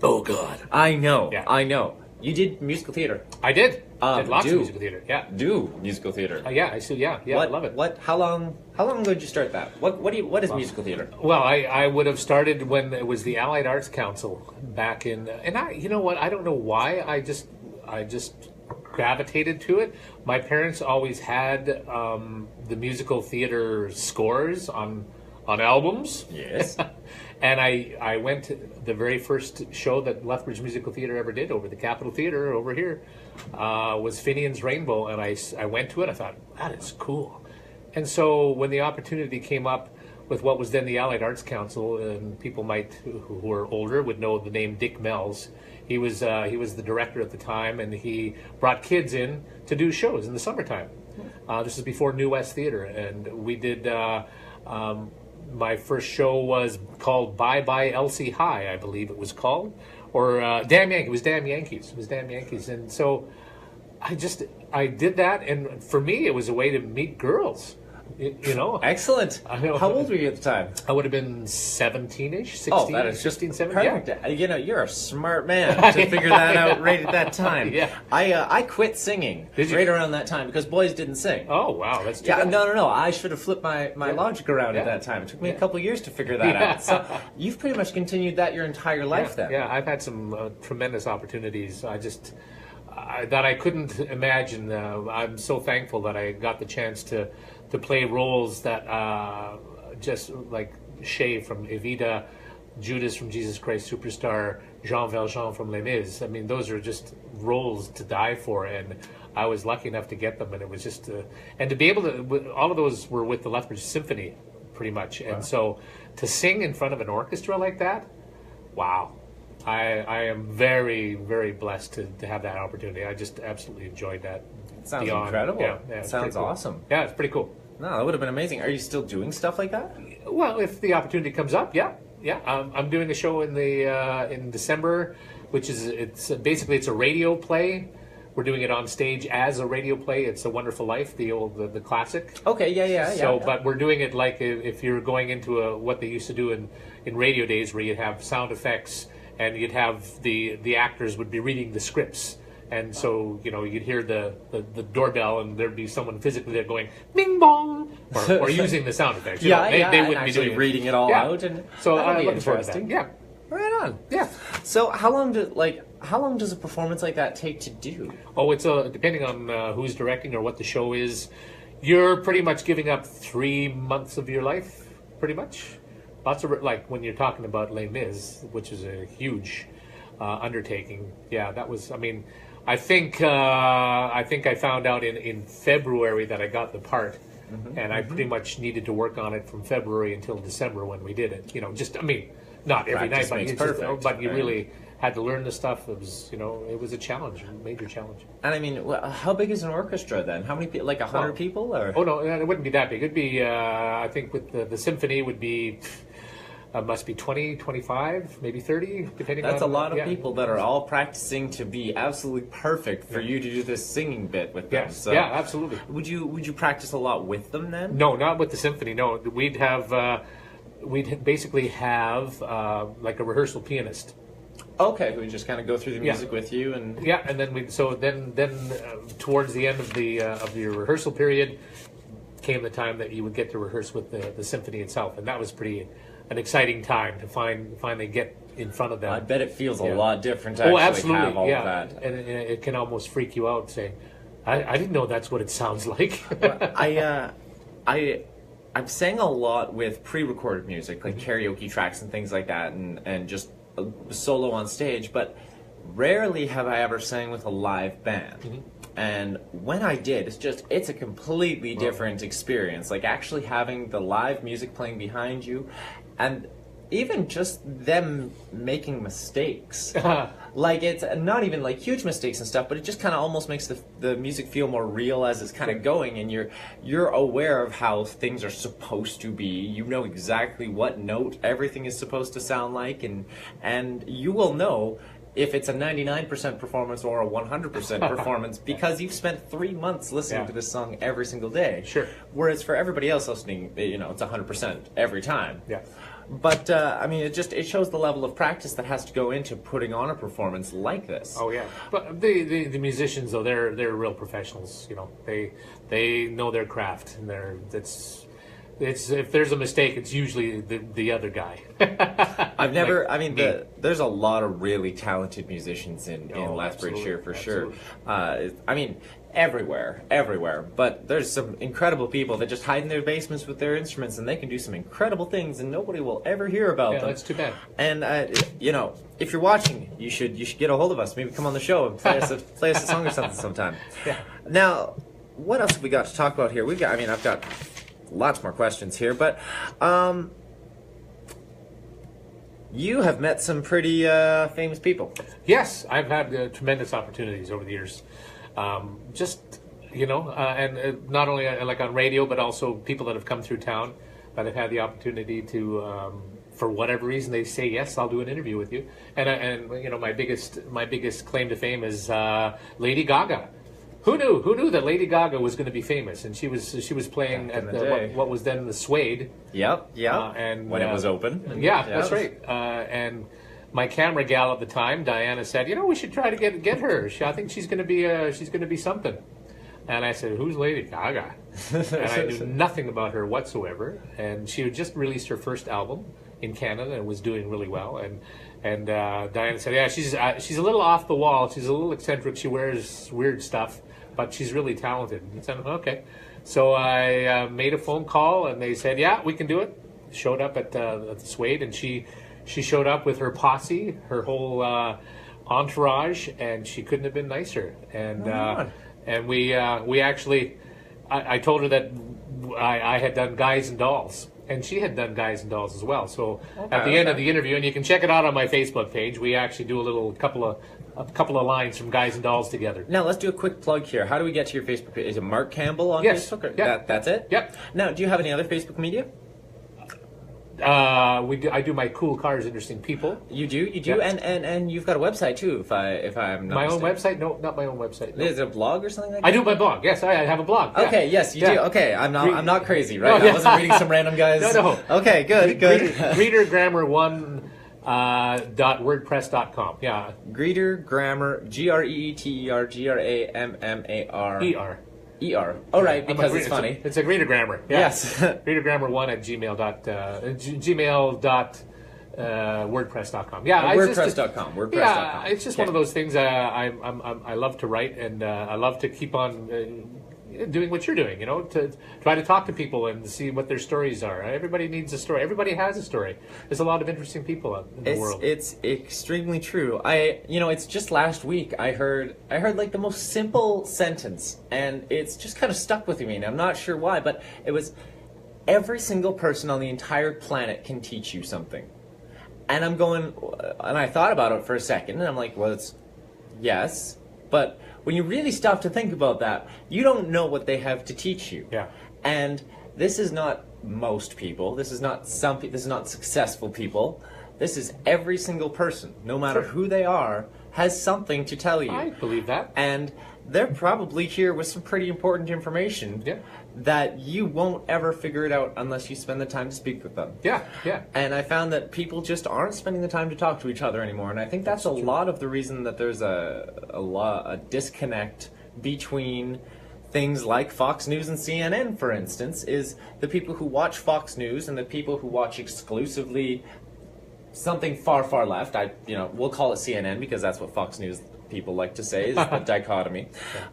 Oh God, I know. Yeah. I know. You did musical theater. I did. Did lots of musical theater. Yeah. Do musical theater. Yeah, I see. Yeah. I love it. How long ago did you start that? What is musical theater? Well, I would have started when it was the Allied Arts Council back in, and you know what? I don't know why. I just gravitated to it. My parents always had the musical theater scores on albums. Yes. And I went to the very first show that Lethbridge Musical Theater ever did over the Capitol Theater over here was Finian's Rainbow, and I went to it. I thought, that is cool. And so when the opportunity came up with what was then the Allied Arts Council, and people who are older would know the name Dick Mells. He was the director at the time, and he brought kids in to do shows in the summertime. This is before New West Theater, and we did. My first show was called Bye Bye Elsie High, I believe it was called, or Damn Yankees. It was Damn Yankees. It was Damn Yankees, and so I did that, and for me it was a way to meet girls. You know. Excellent. I know. How old were you at the time? I would have been 17-ish, 16, Oh, that is 16, 17. perfect. Yeah. You know, you're a smart man to figure that out right at that time. Yeah. I quit singing Did you? right around that time because boys didn't sing. Oh, wow. That's too Yeah, bad. no. I should have flipped my logic around at Yeah. that time. It took me a couple years to figure that out. So you've pretty much continued that your entire life then. Yeah, I've had some tremendous opportunities. That I couldn't imagine. I'm so thankful that I got the chance to play roles that just like Shay from Evita, Judas from Jesus Christ Superstar, Jean Valjean from Les Mis. I mean, those are just roles to die for, and I was lucky enough to get them, and it was just and to be able to. All of those were with the Lethbridge Symphony, pretty much, and so to sing in front of an orchestra like that, wow. I am very, very blessed to have that opportunity. I just absolutely enjoyed that. Sounds incredible. Yeah, sounds cool. awesome. Yeah, it's pretty cool. No, that would have been amazing. Are you still doing stuff like that? Well, if the opportunity comes up, yeah. I'm doing a show in December, which is it's a radio play. We're doing it on stage as a radio play. It's A Wonderful Life, the classic. Okay, yeah. So, but we're doing it like if you're going into what they used to do in radio days, where you'd have sound effects and you'd have the actors would be reading the scripts. And so, you'd hear the doorbell, and there'd be someone physically there going, bing bong, or using the sound effects. They wouldn't be doing reading it all out. And so that would be looking forward to that. interesting. Yeah. Right on. Yeah. So how long does a performance like that take to do? Oh, it's depending on who's directing or what the show is. You're pretty much giving up 3 months of your life, pretty much. Lots of like when you're talking about Les Mis, which is a huge undertaking. Yeah, that was. I mean, I think I found out in February that I got the part, and I pretty much needed to work on it from February until December when we did it. Not every Practice night, makes but perfect, but you right? really had to learn the stuff. It was it was a challenge, a major challenge. And I mean, how big is an orchestra then? How many people? Like 100 people, or? Oh no, it wouldn't be that big. It'd be I think with the symphony would be. Must be 20, 25, maybe 30, depending on... That's a lot of people that are all practicing to be absolutely perfect for you to do this singing bit with them. Yes. So Yeah, absolutely. Would you practice a lot with them then? No, not with the symphony, no. We'd basically have like a rehearsal pianist. Okay, who would just kind of go through the music with you and... Yeah, and then towards the end of your rehearsal period came the time that you would get to rehearse with the symphony itself, and that was an exciting time to finally get in front of them. I bet it feels a lot different to actually have all of that. And it can almost freak you out saying, I didn't know that's what it sounds like. I've sang a lot with pre-recorded music, like karaoke tracks and things like that, and just solo on stage, but rarely have I ever sang with a live band. And when I did, it's a completely different experience. Like actually having the live music playing behind you, and even just them making mistakes. Like it's not even like huge mistakes and stuff, but it just kind of almost makes the music feel more real as it's kind of going, and you're aware of how things are supposed to be. You know exactly what note everything is supposed to sound like, and you will know if it's a 99% performance or a 100% performance because you've spent 3 months listening to this song every single day. Sure. Whereas for everybody else listening, it's 100% every time. Yeah. But I mean, it shows the level of practice that has to go into putting on a performance like this. Oh yeah, but the musicians though they're real professionals. They know their craft, and it's if there's a mistake, it's usually the other guy. There's a lot of really talented musicians in Lethbridge here for sure. Everywhere. But there's some incredible people that just hide in their basements with their instruments, and they can do some incredible things, and nobody will ever hear about them. Yeah, that's too bad. And if you're watching, you should get a hold of us. Maybe come on the show and play us a song or something sometime. Yeah. Now, what else have we got to talk about here? I've got lots more questions here, but you have met some pretty famous people. Yes, I've had tremendous opportunities over the years. And not only like on radio, but also people that have come through town that have had the opportunity to, for whatever reason, they say yes, I'll do an interview with you. And my biggest claim to fame is Lady Gaga. Who knew that Lady Gaga was going to be famous? And she was playing at what was then the Suede. Yep. And when it was open. Yeah, that's right. And my camera gal at the time, Diana, said, we should try to get her. I think she's going to be something. And I said, who's Lady Gaga? And I knew nothing about her whatsoever. And she had just released her first album in Canada and was doing really well. And Diana said, yeah, she's a little off the wall. She's a little eccentric. She wears weird stuff, but she's really talented. And I said, okay. So I made a phone call, and they said, yeah, we can do it. Showed up at the Suede, and she she showed up with her posse, her whole entourage, and she couldn't have been nicer. And we actually, I told her that I had done Guys and Dolls, and she had done Guys and Dolls as well. So at the end of the interview, and you can check it out on my Facebook page, we actually do a couple of lines from Guys and Dolls together. Now let's do a quick plug here. How do we get to your Facebook page? Is it Mark Campbell on Yes. Facebook? Yeah. That's it? Yep. Now, do you have any other Facebook media? I do my Cool Cars, Interesting People. You do, Yeah. and you've got a website too. If I'm not My own mistaken. website? No, not my own website. No. Is it a blog or something like that? I do my blog. Yes, I have a blog. Yeah. Okay, yes, you do. Okay, I'm not crazy, right? No, I wasn't reading some random guys. No. Okay, good. Greetergrammar1.wordpress.com. Yeah. Greeter Grammar, GreeterGrammar. ER. Oh, right, because it's funny. It's a Greeter Grammar. Yeah. Yes. Greetergrammar1 at gmail.wordpress.com. Yeah. WordPress.com. Yeah, it's just one of those things. I love to write, and I love to keep on doing what you're doing. To try to talk to people and see what their stories are. Everybody needs a story. Everybody has a story. There's a lot of interesting people in the world. It's extremely true. It's just last week I heard like the most simple sentence, and it's just kind of stuck with me, and I'm not sure why, but it was, every single person on the entire planet can teach you something. And and I thought about it for a second, and I'm like, well, it's yes, but when you really stop to think about that, you don't know what they have to teach you. Yeah. And this is not most people. This is not some people. This is not successful people. This is every single person, no matter who they are, has something to tell you. I believe that. And they're probably here with some pretty important information that you won't ever figure it out unless you spend the time to speak with them. Yeah. And I found that people just aren't spending the time to talk to each other anymore, and I think that's a lot of the reason that there's a disconnect between things like Fox News and CNN, for instance, is the people who watch Fox News and the people who watch exclusively something far, far left. We'll call it CNN because that's what Fox News people like to say, is the dichotomy.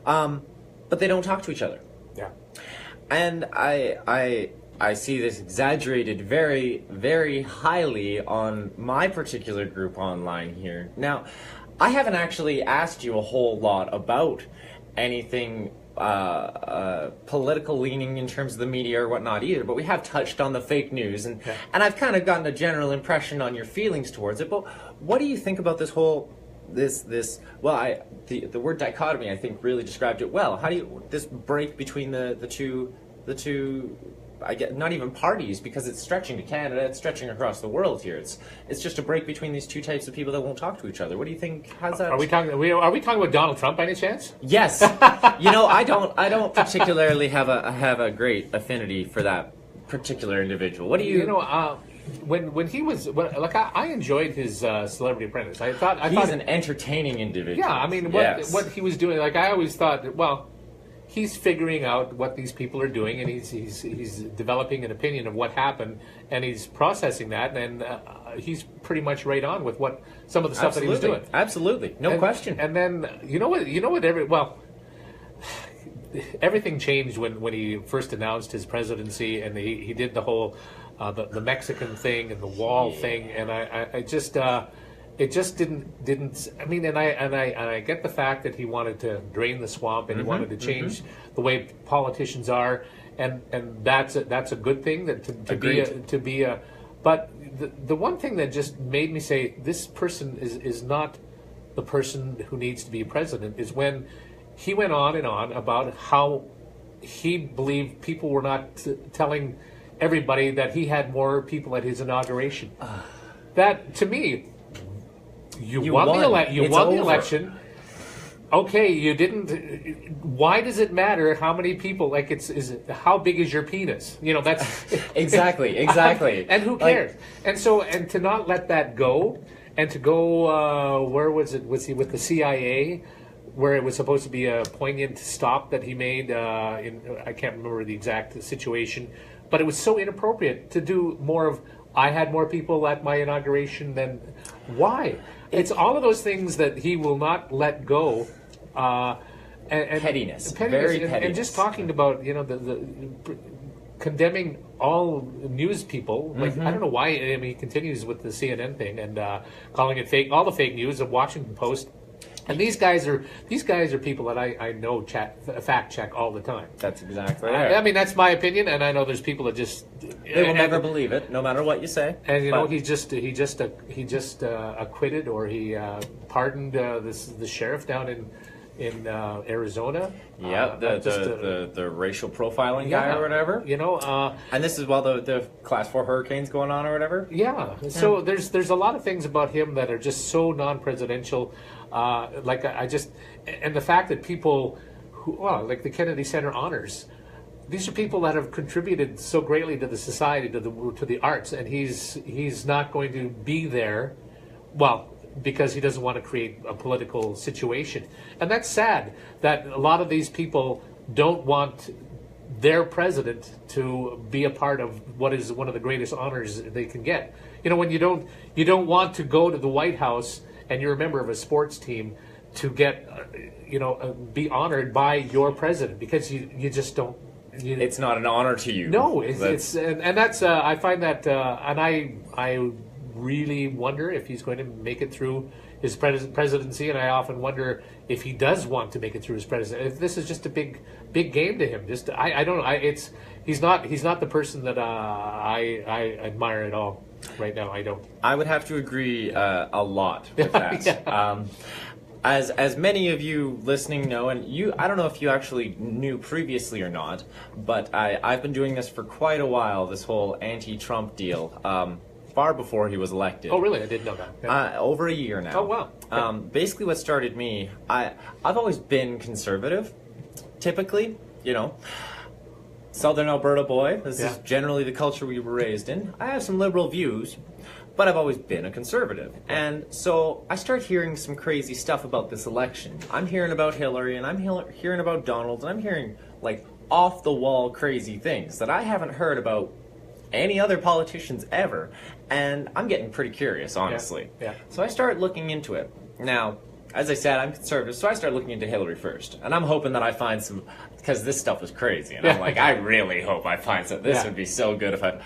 But they don't talk to each other. Yeah. And I see this exaggerated very, very highly on my particular group online here. Now, I haven't actually asked you a whole lot about anything political leaning in terms of the media or whatnot either, but we have touched on the fake news, and I've kind of gotten a general impression on your feelings towards it. But what do you think about this whole the word dichotomy, I think, really described it well. How do you this break between the two I get not even parties, because it's stretching to Canada, it's stretching across the world here. It's just a break between these two types of people that won't talk to each other. What do you think? How's that? Are we talking about Donald Trump by any chance? Yes. I don't particularly have a great affinity for that particular individual. What do you? When he was I enjoyed his Celebrity Apprentice. I thought he's an entertaining individual. Yeah, I mean what he was doing. I always thought, he's figuring out what these people are doing, and he's developing an opinion of what happened, and he's processing that, and he's pretty much right on with what some of the stuff that he was doing. Absolutely, no question. And then everything changed when he first announced his presidency, and he did the whole the Mexican thing and the wall thing, and it just didn't. I mean, and I get the fact that he wanted to drain the swamp, and he wanted to change the way politicians are, and that's a good thing to be a. But the one thing that just made me say this person is not the person who needs to be president is when he went on and on about how he believed people were not telling everybody that he had more people at his inauguration. That, to me, you won the election. Okay, you didn't. Why does it matter how many people? How big is your penis? That's exactly. And who cares? And to not let that go, and to go where was it? Was he with the CIA? Where it was supposed to be a poignant stop that he made I can't remember the exact situation, but it was so inappropriate to do more of, I had more people at my inauguration than, why? It's all of those things that he will not let go. And pettiness. Very pettiness. And just talking about, the condemning all news people. Like I don't know why. I mean, he continues with the CNN thing and calling it fake, all the fake news of Washington Post. And these guys are people that I know fact check all the time. That's exactly right. I mean, that's my opinion, and I know there's people that just They will never believe it, no matter what you say. And you know, he just acquitted, or he pardoned the sheriff down in Arizona. Yeah, the racial profiling guy or whatever. You know, and this is while the Class 4 hurricane's going on or whatever. Yeah. So there's a lot of things about him that are just so non-presidential. Like I just, and the fact that people who, well, like the Kennedy Center honors, these are people that have contributed so greatly to the society, to the arts, and he's not going to be there, well, because he doesn't want to create a political situation. And that's sad that a lot of these people don't want their president to be a part of what is one of the greatest honors they can get. You know, when you don't want to go to the White House and you're a member of a sports team to get, be honored by your president, because you just don't. It's not an honor to you. No, it's and that's I find that, and I really wonder if he's going to make it through his presidency, and I often wonder if he does want to make it through his presidency. If this is just a big game to him. Just I don't know. He's not the person that I admire at all right now. I don't. I would have to agree a lot with that. Yeah. As many of you listening know, and I don't know if you actually knew previously or not, but I've been doing this for quite a while, this whole anti-Trump deal, far before he was elected. Oh, really? I didn't know that. Yeah. Over a year now. Oh, wow. Basically what started me, I've always been conservative, typically, Southern Alberta boy. This is generally the culture we were raised in. I have some liberal views, but I've always been a conservative. And so I start hearing some crazy stuff about this election. I'm hearing about Hillary, and I'm hearing about Donald, and I'm hearing, like, off-the-wall crazy things that I haven't heard about any other politicians ever. And I'm getting pretty curious, honestly. Yeah. So I start looking into it. Now, as I said, I'm conservative, so I start looking into Hillary first. And I'm hoping that I find some, because this stuff is crazy. And I'm like, I really hope I find some. This would be so good if I...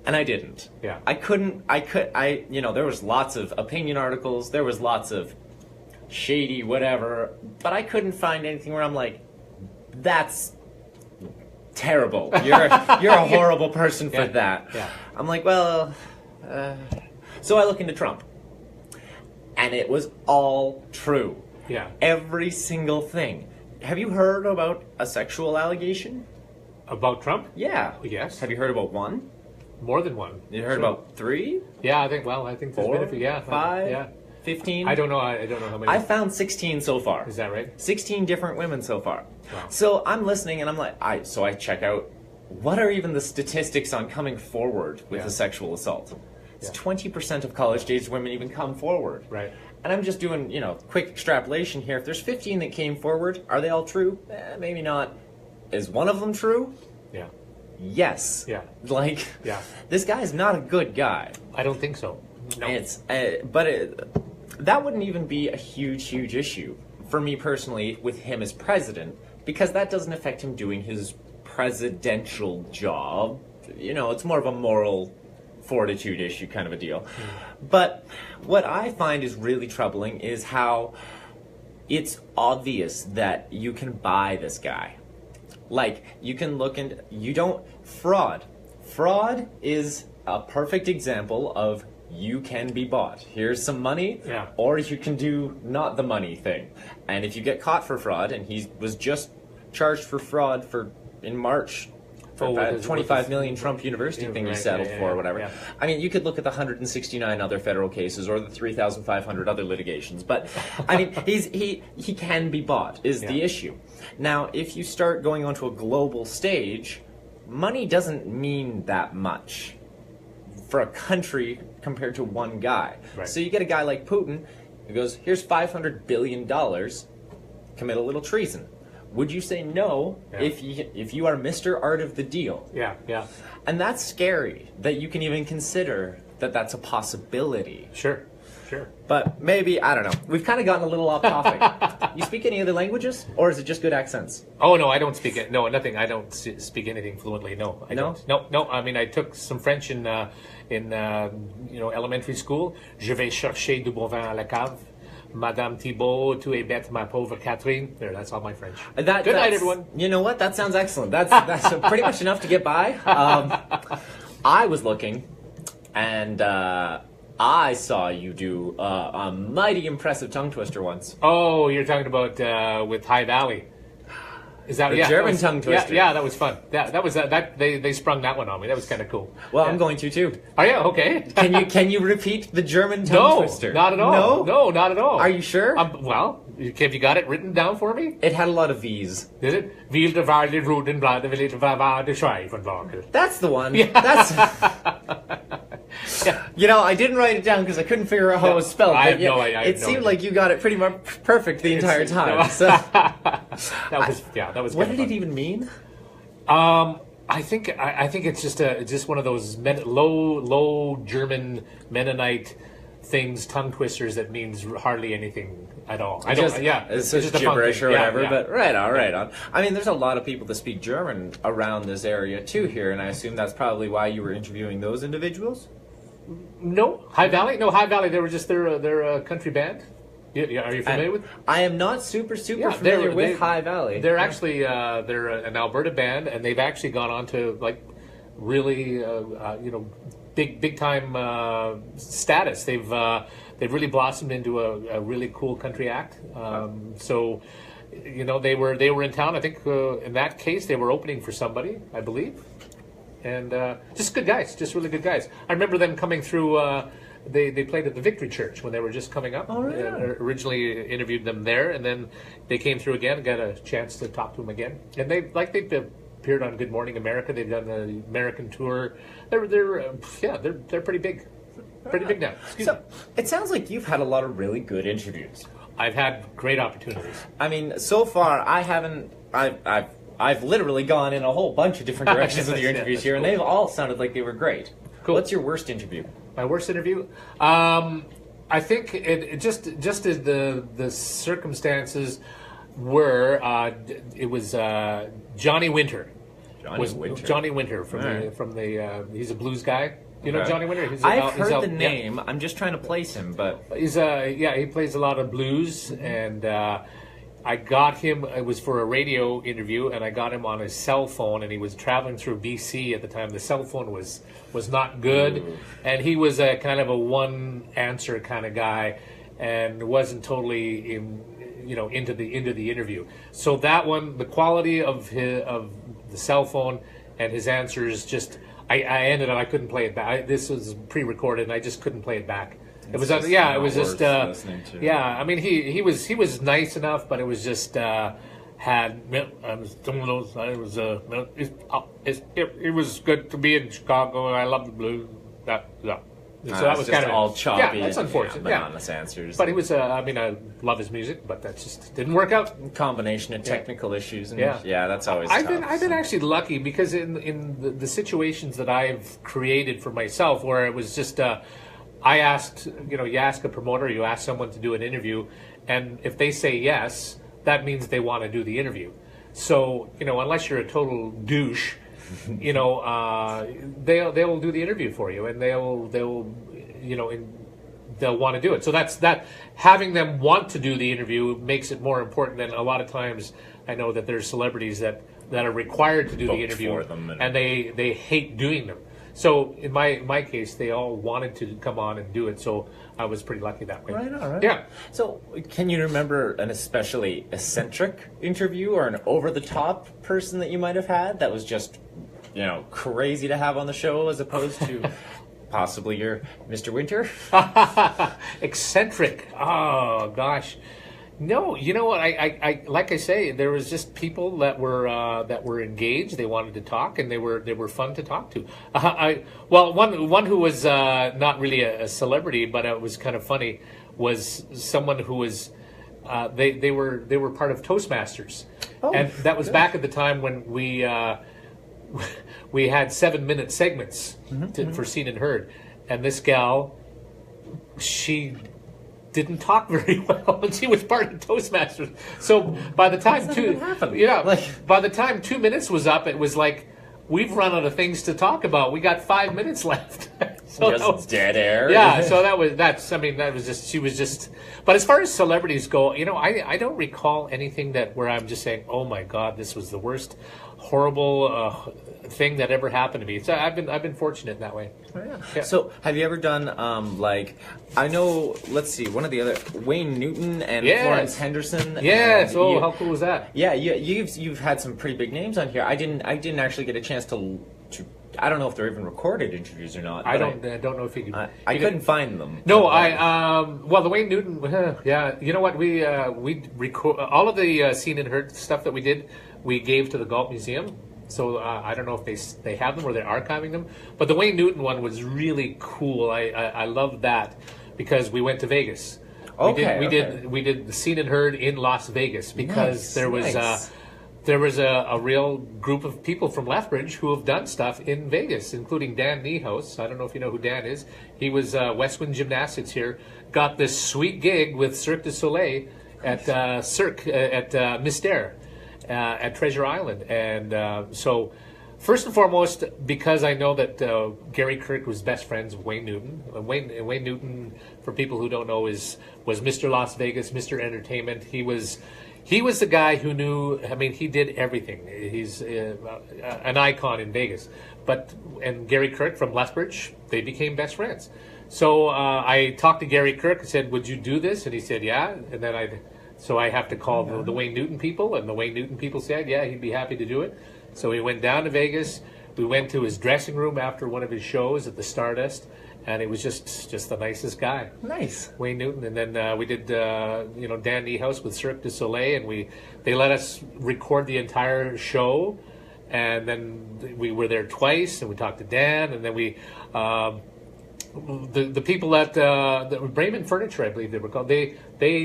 And I didn't. Yeah. There was lots of opinion articles, there was lots of shady whatever, but I couldn't find anything where I'm like, that's terrible. You're a horrible person for that. Yeah. I'm like, well, so I look into Trump. And it was all true. Yeah. Every single thing. Have you heard about a sexual allegation? About Trump? Yeah. Yes. Have you heard about one? More than one. You heard about 3? Yeah, I think there's 4, been a few. Yeah. 5? Yeah. 15? I don't know how many. I found 16 so far. Is that right? 16 different women so far. Wow. So I'm listening and I'm like, I check out, what are even the statistics on coming forward with a sexual assault? It's 20% of college-aged women even come forward. Right. And I'm just doing, quick extrapolation here. If there's 15 that came forward, are they all true? Maybe not. Is one of them true? Yeah. Yes. Yeah. This guy is not a good guy. I don't think so. No. That wouldn't even be a huge issue for me personally with him as president, because that doesn't affect him doing his presidential job. It's more of a moral fortitude issue kind of a deal. But what I find is really troubling is how it's obvious that you can buy this guy. Like, you can look and fraud. Fraud is a perfect example of you can be bought. Here's some money, or you can do not the money thing. And if you get caught for fraud, and he was just charged for fraud in March, for that 25 million Trump University thing he settled for or whatever. Yeah. I mean, you could look at the 169 other federal cases or the 3,500 other litigations, but I mean, he can be bought is the issue. Now, if you start going onto a global stage, money doesn't mean that much for a country compared to one guy. Right. So you get a guy like Putin who goes, here's $500 billion, commit a little treason. Would you say no if you are Mr. Art of the Deal? Yeah. And that's scary that you can even consider that that's a possibility. Sure. sure. But maybe, I don't know. We've kind of gotten a little off topic. You speak any other languages? Or is it just good accents? Oh, no, I don't speak it. No, nothing. I don't speak anything fluently. No, I No? don't. No. I mean, I took some French in elementary school. Je vais chercher du bon vin à la cave. Madame Thibault, tu es bête, ma pauvre Catherine. There, that's all my French. Good night, everyone. You know what? That sounds excellent. That's pretty much enough to get by. I was looking, and I saw you do a mighty impressive tongue twister once. Oh, you're talking about with High Valley. Is that The German tongue twister. Yeah, that was fun. That was they sprung that one on me. That was kind of cool. Well, yeah. I'm going to too. Are you okay? Can you repeat the German tongue twister? No, not at all. No, not at all. Are you sure? Well, have you got it written down for me? It had a lot of V's. Did it? Vil de var de ruden blad de vil de var de schrijf van Wagner. That's the one. Yeah. That's. Yeah. You know, I didn't write it down because I couldn't figure out how it was spelled. I but have no idea. It seemed like you got it pretty much perfect the entire time. So. That was. What kind did of it even mean? I think it's just one of those low German Mennonite things, tongue twisters that means hardly anything at all. I don't. It's just gibberish or whatever. But right on. I mean, there's a lot of people that speak German around this area too here, and I assume that's probably why you were interviewing those individuals. No, High Valley. They were just they're a country band. Yeah, are you familiar with? I am not super familiar with High Valley. They're actually they're an Alberta band, and they've actually gone on to like really big time status. They've really blossomed into a really cool country act. So they were in town. I think in that case they were opening for somebody, I believe, and just good guys, just really good guys. I remember them coming through. They played at the Victory Church when they were just coming up. Oh, really? Originally interviewed them there, and then they came through again and got a chance to talk to them again. And they've appeared on Good Morning America. They've done the American tour. They're pretty big, pretty big now. It sounds like you've had a lot of really good interviews. I've had great opportunities. I mean, so far I haven't. I've literally gone in a whole bunch of different directions with your interviews here, and they've all sounded like they were great. Cool. What's your worst interview? My worst interview? I think it just as the circumstances were, it was Johnny Winter. Johnny Winter from the he's a blues guy. You know Johnny Winter? I've heard the name. Yeah. I'm just trying to place him, but he plays a lot of blues, and I got him. It was for a radio interview, and I got him on his cell phone, and he was traveling through BC at the time. The cell phone was not good, and he was a kind of a one answer kind of guy, and wasn't totally into the interview. So that one, the quality of the cell phone and his answers, just I ended up I couldn't play it back. This was pre-recorded, and I just couldn't play it back. It was I mean, he was nice enough, but it was just it was good to be in Chicago. I love the blues. So that was kind of all choppy. Yeah, that's unfortunate. Monotonous answers. But it was. I love his music, but that just didn't work out. Combination of technical issues. And that's always. I've been actually lucky because in the situations that I've created for myself, where it was just. I asked, you ask a promoter, you ask someone to do an interview, and if they say yes, that means they want to do the interview. So, unless you're a total douche, they'll do the interview for you, and they'll want to do it. So that having them want to do the interview makes it more important. And a lot of times, I know that there's celebrities that are required to do the interview, and they hate doing them. So in my case, they all wanted to come on and do it, so I was pretty lucky that way. Right. Yeah. So can you remember an especially eccentric interview or an over-the-top person that you might have had that was just, crazy to have on the show as opposed to possibly your Mr. Winter? Eccentric. Oh, gosh. No, you know what? I like I say, there was just people that were engaged. They wanted to talk, and they were fun to talk to. One who was not really a celebrity, but it was kind of funny, was someone who was they were part of Toastmasters, and that was back at the time when we had 7-minute segments for Seen and Heard, and this gal, she didn't talk very well, and she was part of Toastmasters. So by the time by the time 2 minutes was up, it was like, we've run out of things to talk about. We got 5 minutes left. So just that was dead air. Yeah, so that was just, she was just. But as far as celebrities go, I don't recall anything where I'm just saying, oh my God, this was the worst, horrible thing that ever happened to me. So I've been fortunate in that way. Oh, yeah. Yeah. So have you ever done I know, let's see, one of the other, Wayne Newton and Yes. Florence Henderson. Yes. Oh, how cool was that? Yeah, you've had some pretty big names on here. I didn't actually get a chance to I don't know if they're even recorded interviews or not. I don't know if you can. I couldn't find them. No, well, the Wayne Newton, yeah. You know what? We record all of the seen and heard stuff that we did. We gave to the Galt Museum. So I don't know if they have them or they're archiving them. But the Wayne Newton one was really cool. I loved that because we went to Vegas. Okay, we did the seen and heard in Las Vegas because Nice. there was a real group of people from Lethbridge who have done stuff in Vegas, including Dan Niehaus. I don't know if you know who Dan is. He was Westwind Gymnastics here. Got this sweet gig with Cirque du Soleil at Mystère at Treasure Island. And so, first and foremost, because I know that Gary Kirk was best friends with Wayne Newton. Wayne Newton, for people who don't know, was Mr. Las Vegas, Mr. Entertainment. He was the guy who knew. I mean, he did everything. He's an icon in Vegas. And Gary Kirk from Lethbridge, they became best friends. So I talked to Gary Kirk and said, "Would you do this?" And he said, "Yeah." And then I have to call the Wayne Newton people, and the Wayne Newton people said, "Yeah, he'd be happy to do it." So we went down to Vegas. We went to his dressing room after one of his shows at the Stardust, and it was just the nicest guy. Nice. Wayne Newton. And then we did Dan Niehaus with Cirque du Soleil, and they let us record the entire show, and then we were there twice, and we talked to Dan, and then we the people at the Bremen Furniture, I believe they were called, they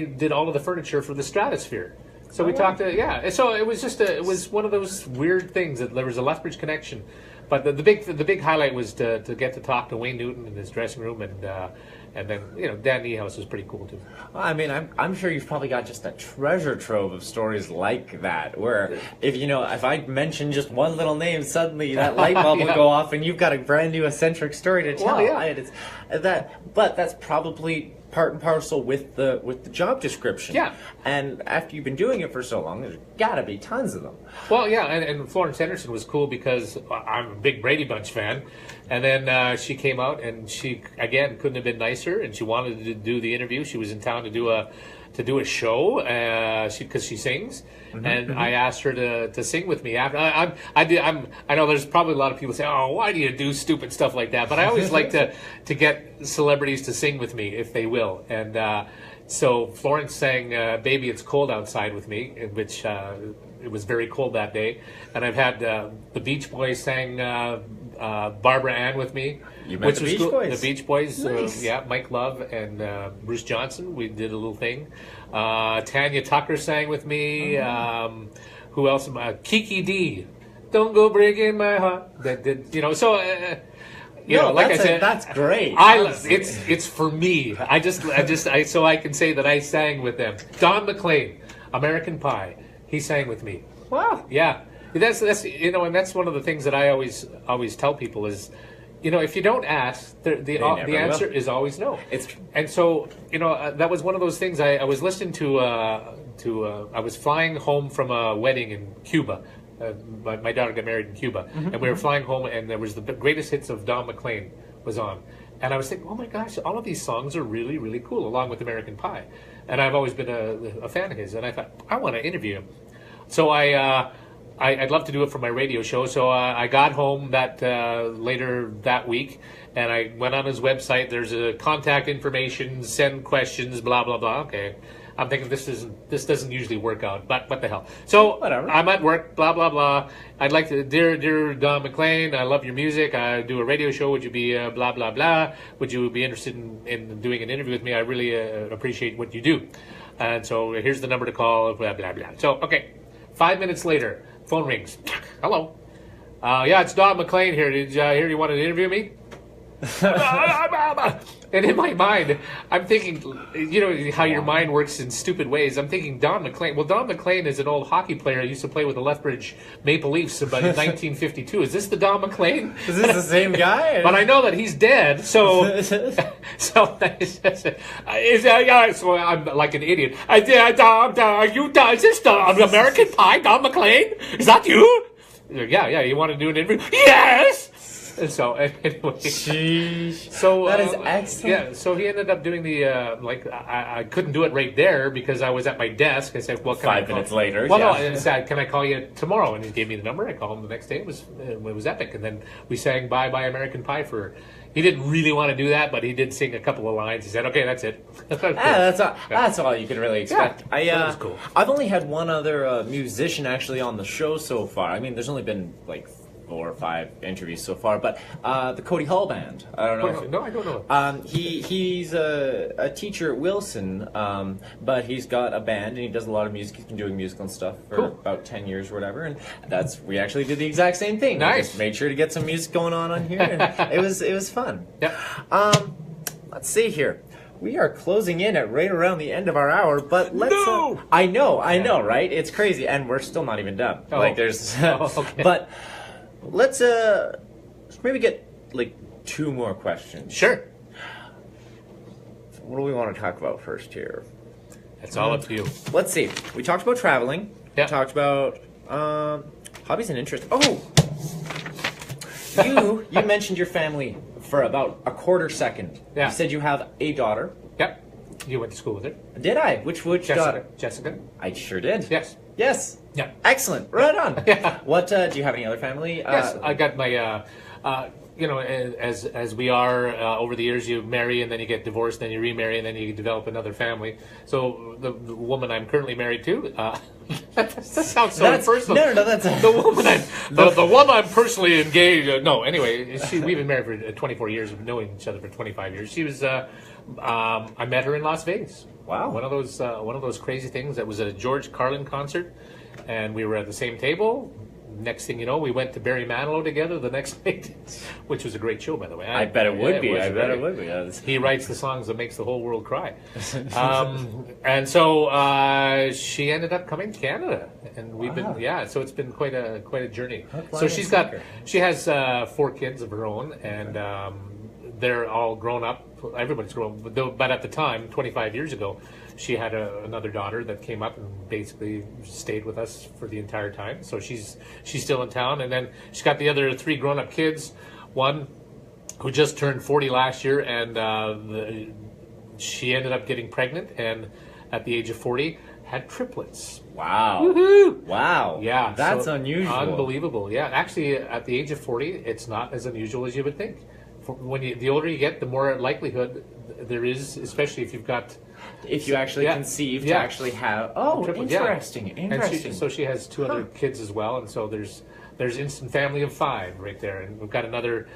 did all of the furniture for the Stratosphere. So we talked to so it was it was one of those weird things that there was a Lethbridge connection. But the big highlight was to get to talk to Wayne Newton in his dressing room, and then Dan Niehaus was pretty cool too. Well, I mean, I'm sure you've probably got just a treasure trove of stories like that, where if I mention just one little name, suddenly that light bulb will go off, and you've got a brand new eccentric story to tell. Well, yeah. But that's probably part and parcel with the job description. Yeah. And after you've been doing it for so long, there's got to be tons of them. Well, yeah, and Florence Henderson was cool because I'm a big Brady Bunch fan. And then she came out, and she, again, couldn't have been nicer, and she wanted to do the interview. She was in town to do a show because she sings. And I asked her to sing with me. After I know there's probably a lot of people say, "Oh, why do you do stupid stuff like that?" But I always like to get celebrities to sing with me if they will. And so Florence sang "Baby It's Cold Outside" with me, in which it was very cold that day. And I've had the Beach Boys sang Barbara Ann with me. You met the Beach Boys. The Beach Boys, Nice. Mike Love and Bruce Johnson. We did a little thing. Tanya Tucker sang with me. Who else? Kiki D. Don't go breaking my heart. That did, so. Like I said, that's great. It's for me. So I can say that I sang with them. Don McLean, American Pie. He sang with me. Wow. Yeah, that's and that's one of the things that I always tell people is, if you don't ask, the answer is always no. And so that was one of those things. I was listening to I was flying home from a wedding in Cuba. My daughter got married in Cuba, and we were flying home, and there was the greatest hits of Don McLean was on. And I was thinking, oh my gosh, all of these songs are really, really cool, along with American Pie. And I've always been a fan of his, and I thought, I want to interview him. So I'd love to do it for my radio show. So I got home later that week, and I went on his website. There's a contact information, send questions, blah, blah, blah. Okay. I'm thinking this doesn't usually work out, but what the hell? So whatever. I'm at work, blah blah blah. I'd like to, dear Don McLean, I love your music. I do a radio show. Would you be blah blah blah? Would you be interested in doing an interview with me? I really appreciate what you do. And so here's the number to call. Blah blah blah. So okay, 5 minutes later, phone rings. Hello. Yeah, it's Don McLean here. Did you hear you wanted to interview me? And in my mind, I'm thinking, you know how your mind works in stupid ways. I'm thinking Don McLean. Well, Don McLean is an old hockey player. I used to play with the Lethbridge Maple Leafs about 1952. Is this the Don McLean? Is this the same guy? But I know that he's dead, so so I'm like an idiot. Is this the American Pie, Don McLean? Is that you? Yeah. You want to do an interview? Yes. And so anyway, Sheesh. so That is excellent. Yeah, so he ended up doing the I couldn't do it right there because I was at my desk. I said, "Well, can 5 minutes later, Well, yeah. no, I said, "Can I call you tomorrow?" And he gave me the number. I called him the next day. It was epic. And then we sang "Bye Bye American Pie" for. He didn't really want to do that, but he did sing a couple of lines. He said, "Okay, that's it." That's all you can really expect. Yeah, that was cool. I've only had one other musician actually on the show so far. I mean, there's only been like 4 or 5 interviews so far, but the Cody Hall Band. I don't know. No, I don't know. He's a teacher at Wilson, but he's got a band and he does a lot of music. He's been doing musical and stuff for about 10 years or whatever, and we actually did the exact same thing. Nice. We just made sure to get some music going on here, and it was fun. Yeah. Let's see here. We are closing in at right around the end of our hour, but let's. No! I know, right? It's crazy, and we're still not even done. Oh. Like there's, Okay. but let's maybe get like 2 more questions. Sure. What do we want to talk about first here? It's all up to you. Let's see. We talked about traveling. Yeah. We talked about hobbies and interests. Oh, you mentioned your family for about a quarter second. Yeah. You said you have a daughter. Yep. You went to school with her? Did I? Which daughter? Jessica? I sure did. Yes. Yes. Yeah. Excellent. Right on. Yeah. What do you have any other family? Yes, I got my, you know, as we are over the years, you marry and then you get divorced, then you remarry and then you develop another family. So the woman I'm currently married to, that sounds so impersonal. No, that's the woman the one I'm personally engaged. No, anyway, we've been married for 24 years, of knowing each other for 25 years. She was, I met her in Las Vegas. Wow. One of those crazy things. That was at a George Carlin concert, and we were at the same table. Next thing you know, we went to Barry Manilow together the next night, which was a great show, by the way. I bet it would be. I bet it would be. He writes the songs that makes the whole world cry. And so she ended up coming to Canada, and we've been so it's been quite a journey. So she has 4 kids of her own, and they're all grown up. Everybody's grown, but at the time, 25 years ago, she had another daughter that came up and basically stayed with us for the entire time. So she's still in town, and then she's got the other 3 grown-up kids. One who just turned 40 last year, and she ended up getting pregnant, and at the age of 40, had triplets. Wow. Woohoo! Wow. Yeah, That's unusual. Unbelievable. Yeah, actually, at the age of 40, it's not as unusual as you would think. The older you get, the more likelihood there is, especially if you've got. If you actually conceive to actually have. Oh, triplets, interesting. Interesting. And so she has 2 other kids as well, and so there's instant family of 5 right there, and we've got another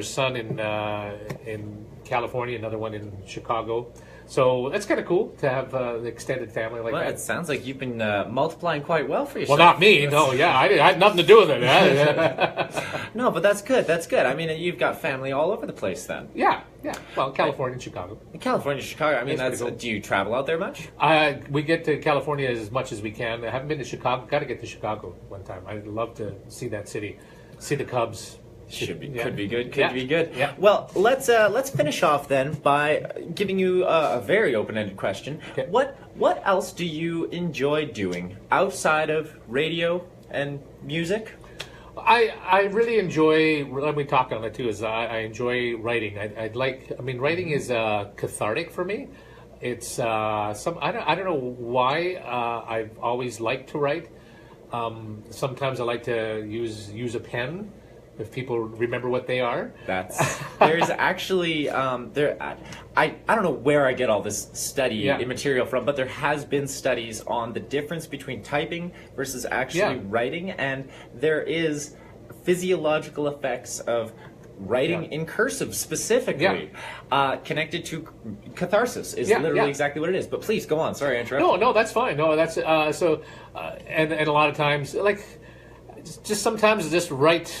son in California, another one in Chicago. So that's kind of cool to have the extended family like that. Well, it sounds like you've been multiplying quite well for yourself. Well, not me. No, I had nothing to do with it. No, but that's good. That's good. I mean, you've got family all over the place then. Yeah. Well, California and Chicago. California, Chicago. I mean, That's pretty cool. Do you travel out there much? We get to California as much as we can. I haven't been to Chicago. Got to get to Chicago one time. I'd love to see that city, see the Cubs. Could be good. Yeah. Be good. Yeah. Well, let's finish off then by giving you a very open-ended question. Okay. What else do you enjoy doing outside of radio and music? I really enjoy. Let me talk on it too. Is I enjoy writing. Writing is cathartic for me. It's I don't know why I've always liked to write. Sometimes I like to use a pen. If people remember what they are, there's actually I don't know where I get all this study material from, but there has been studies on the difference between typing versus actually writing, and there is physiological effects of writing in cursive specifically connected to catharsis is literally exactly what it is. But please go on. Sorry, I interrupted. No, that's fine. No, that's and a lot of times like. Just sometimes just write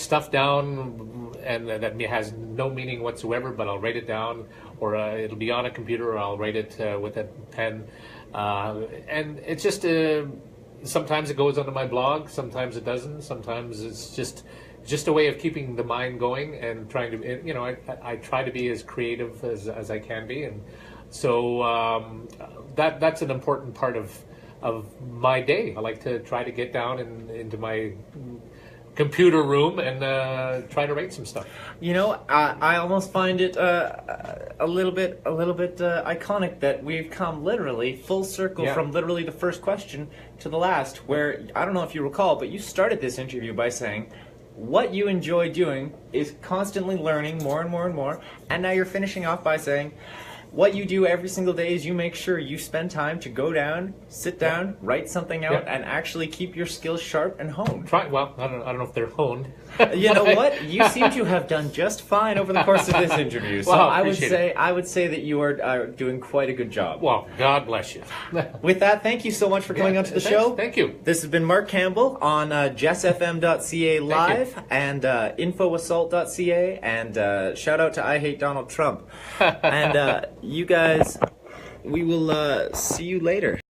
stuff down and that has no meaning whatsoever, but I'll write it down, or it'll be on a computer, or I'll write it with a pen. And it's just sometimes it goes onto my blog, sometimes it doesn't. Sometimes it's just a way of keeping the mind going and trying to, you know, I try to be as creative as I can be, and so that's an important part of my day. I like to try to get down into my computer room and try to write some stuff. You know, I almost find it a little bit iconic that we've come literally full circle from literally the first question to the last, where, I don't know if you recall, but you started this interview by saying what you enjoy doing is constantly learning more and more and more, and now you're finishing off by saying what you do every single day is you make sure you spend time to go down, sit down, write something out, and actually keep your skills sharp and honed. Well, I don't know if they're honed. You know what? You seem to have done just fine over the course of this interview. So Well, I would say that you are doing quite a good job. Well, God bless you. With that, thank you so much for coming onto the show. Thank you. This has been Mark Campbell on jessfm.ca live and infoassault.ca, and shout out to I Hate Donald Trump. And you guys, we will see you later.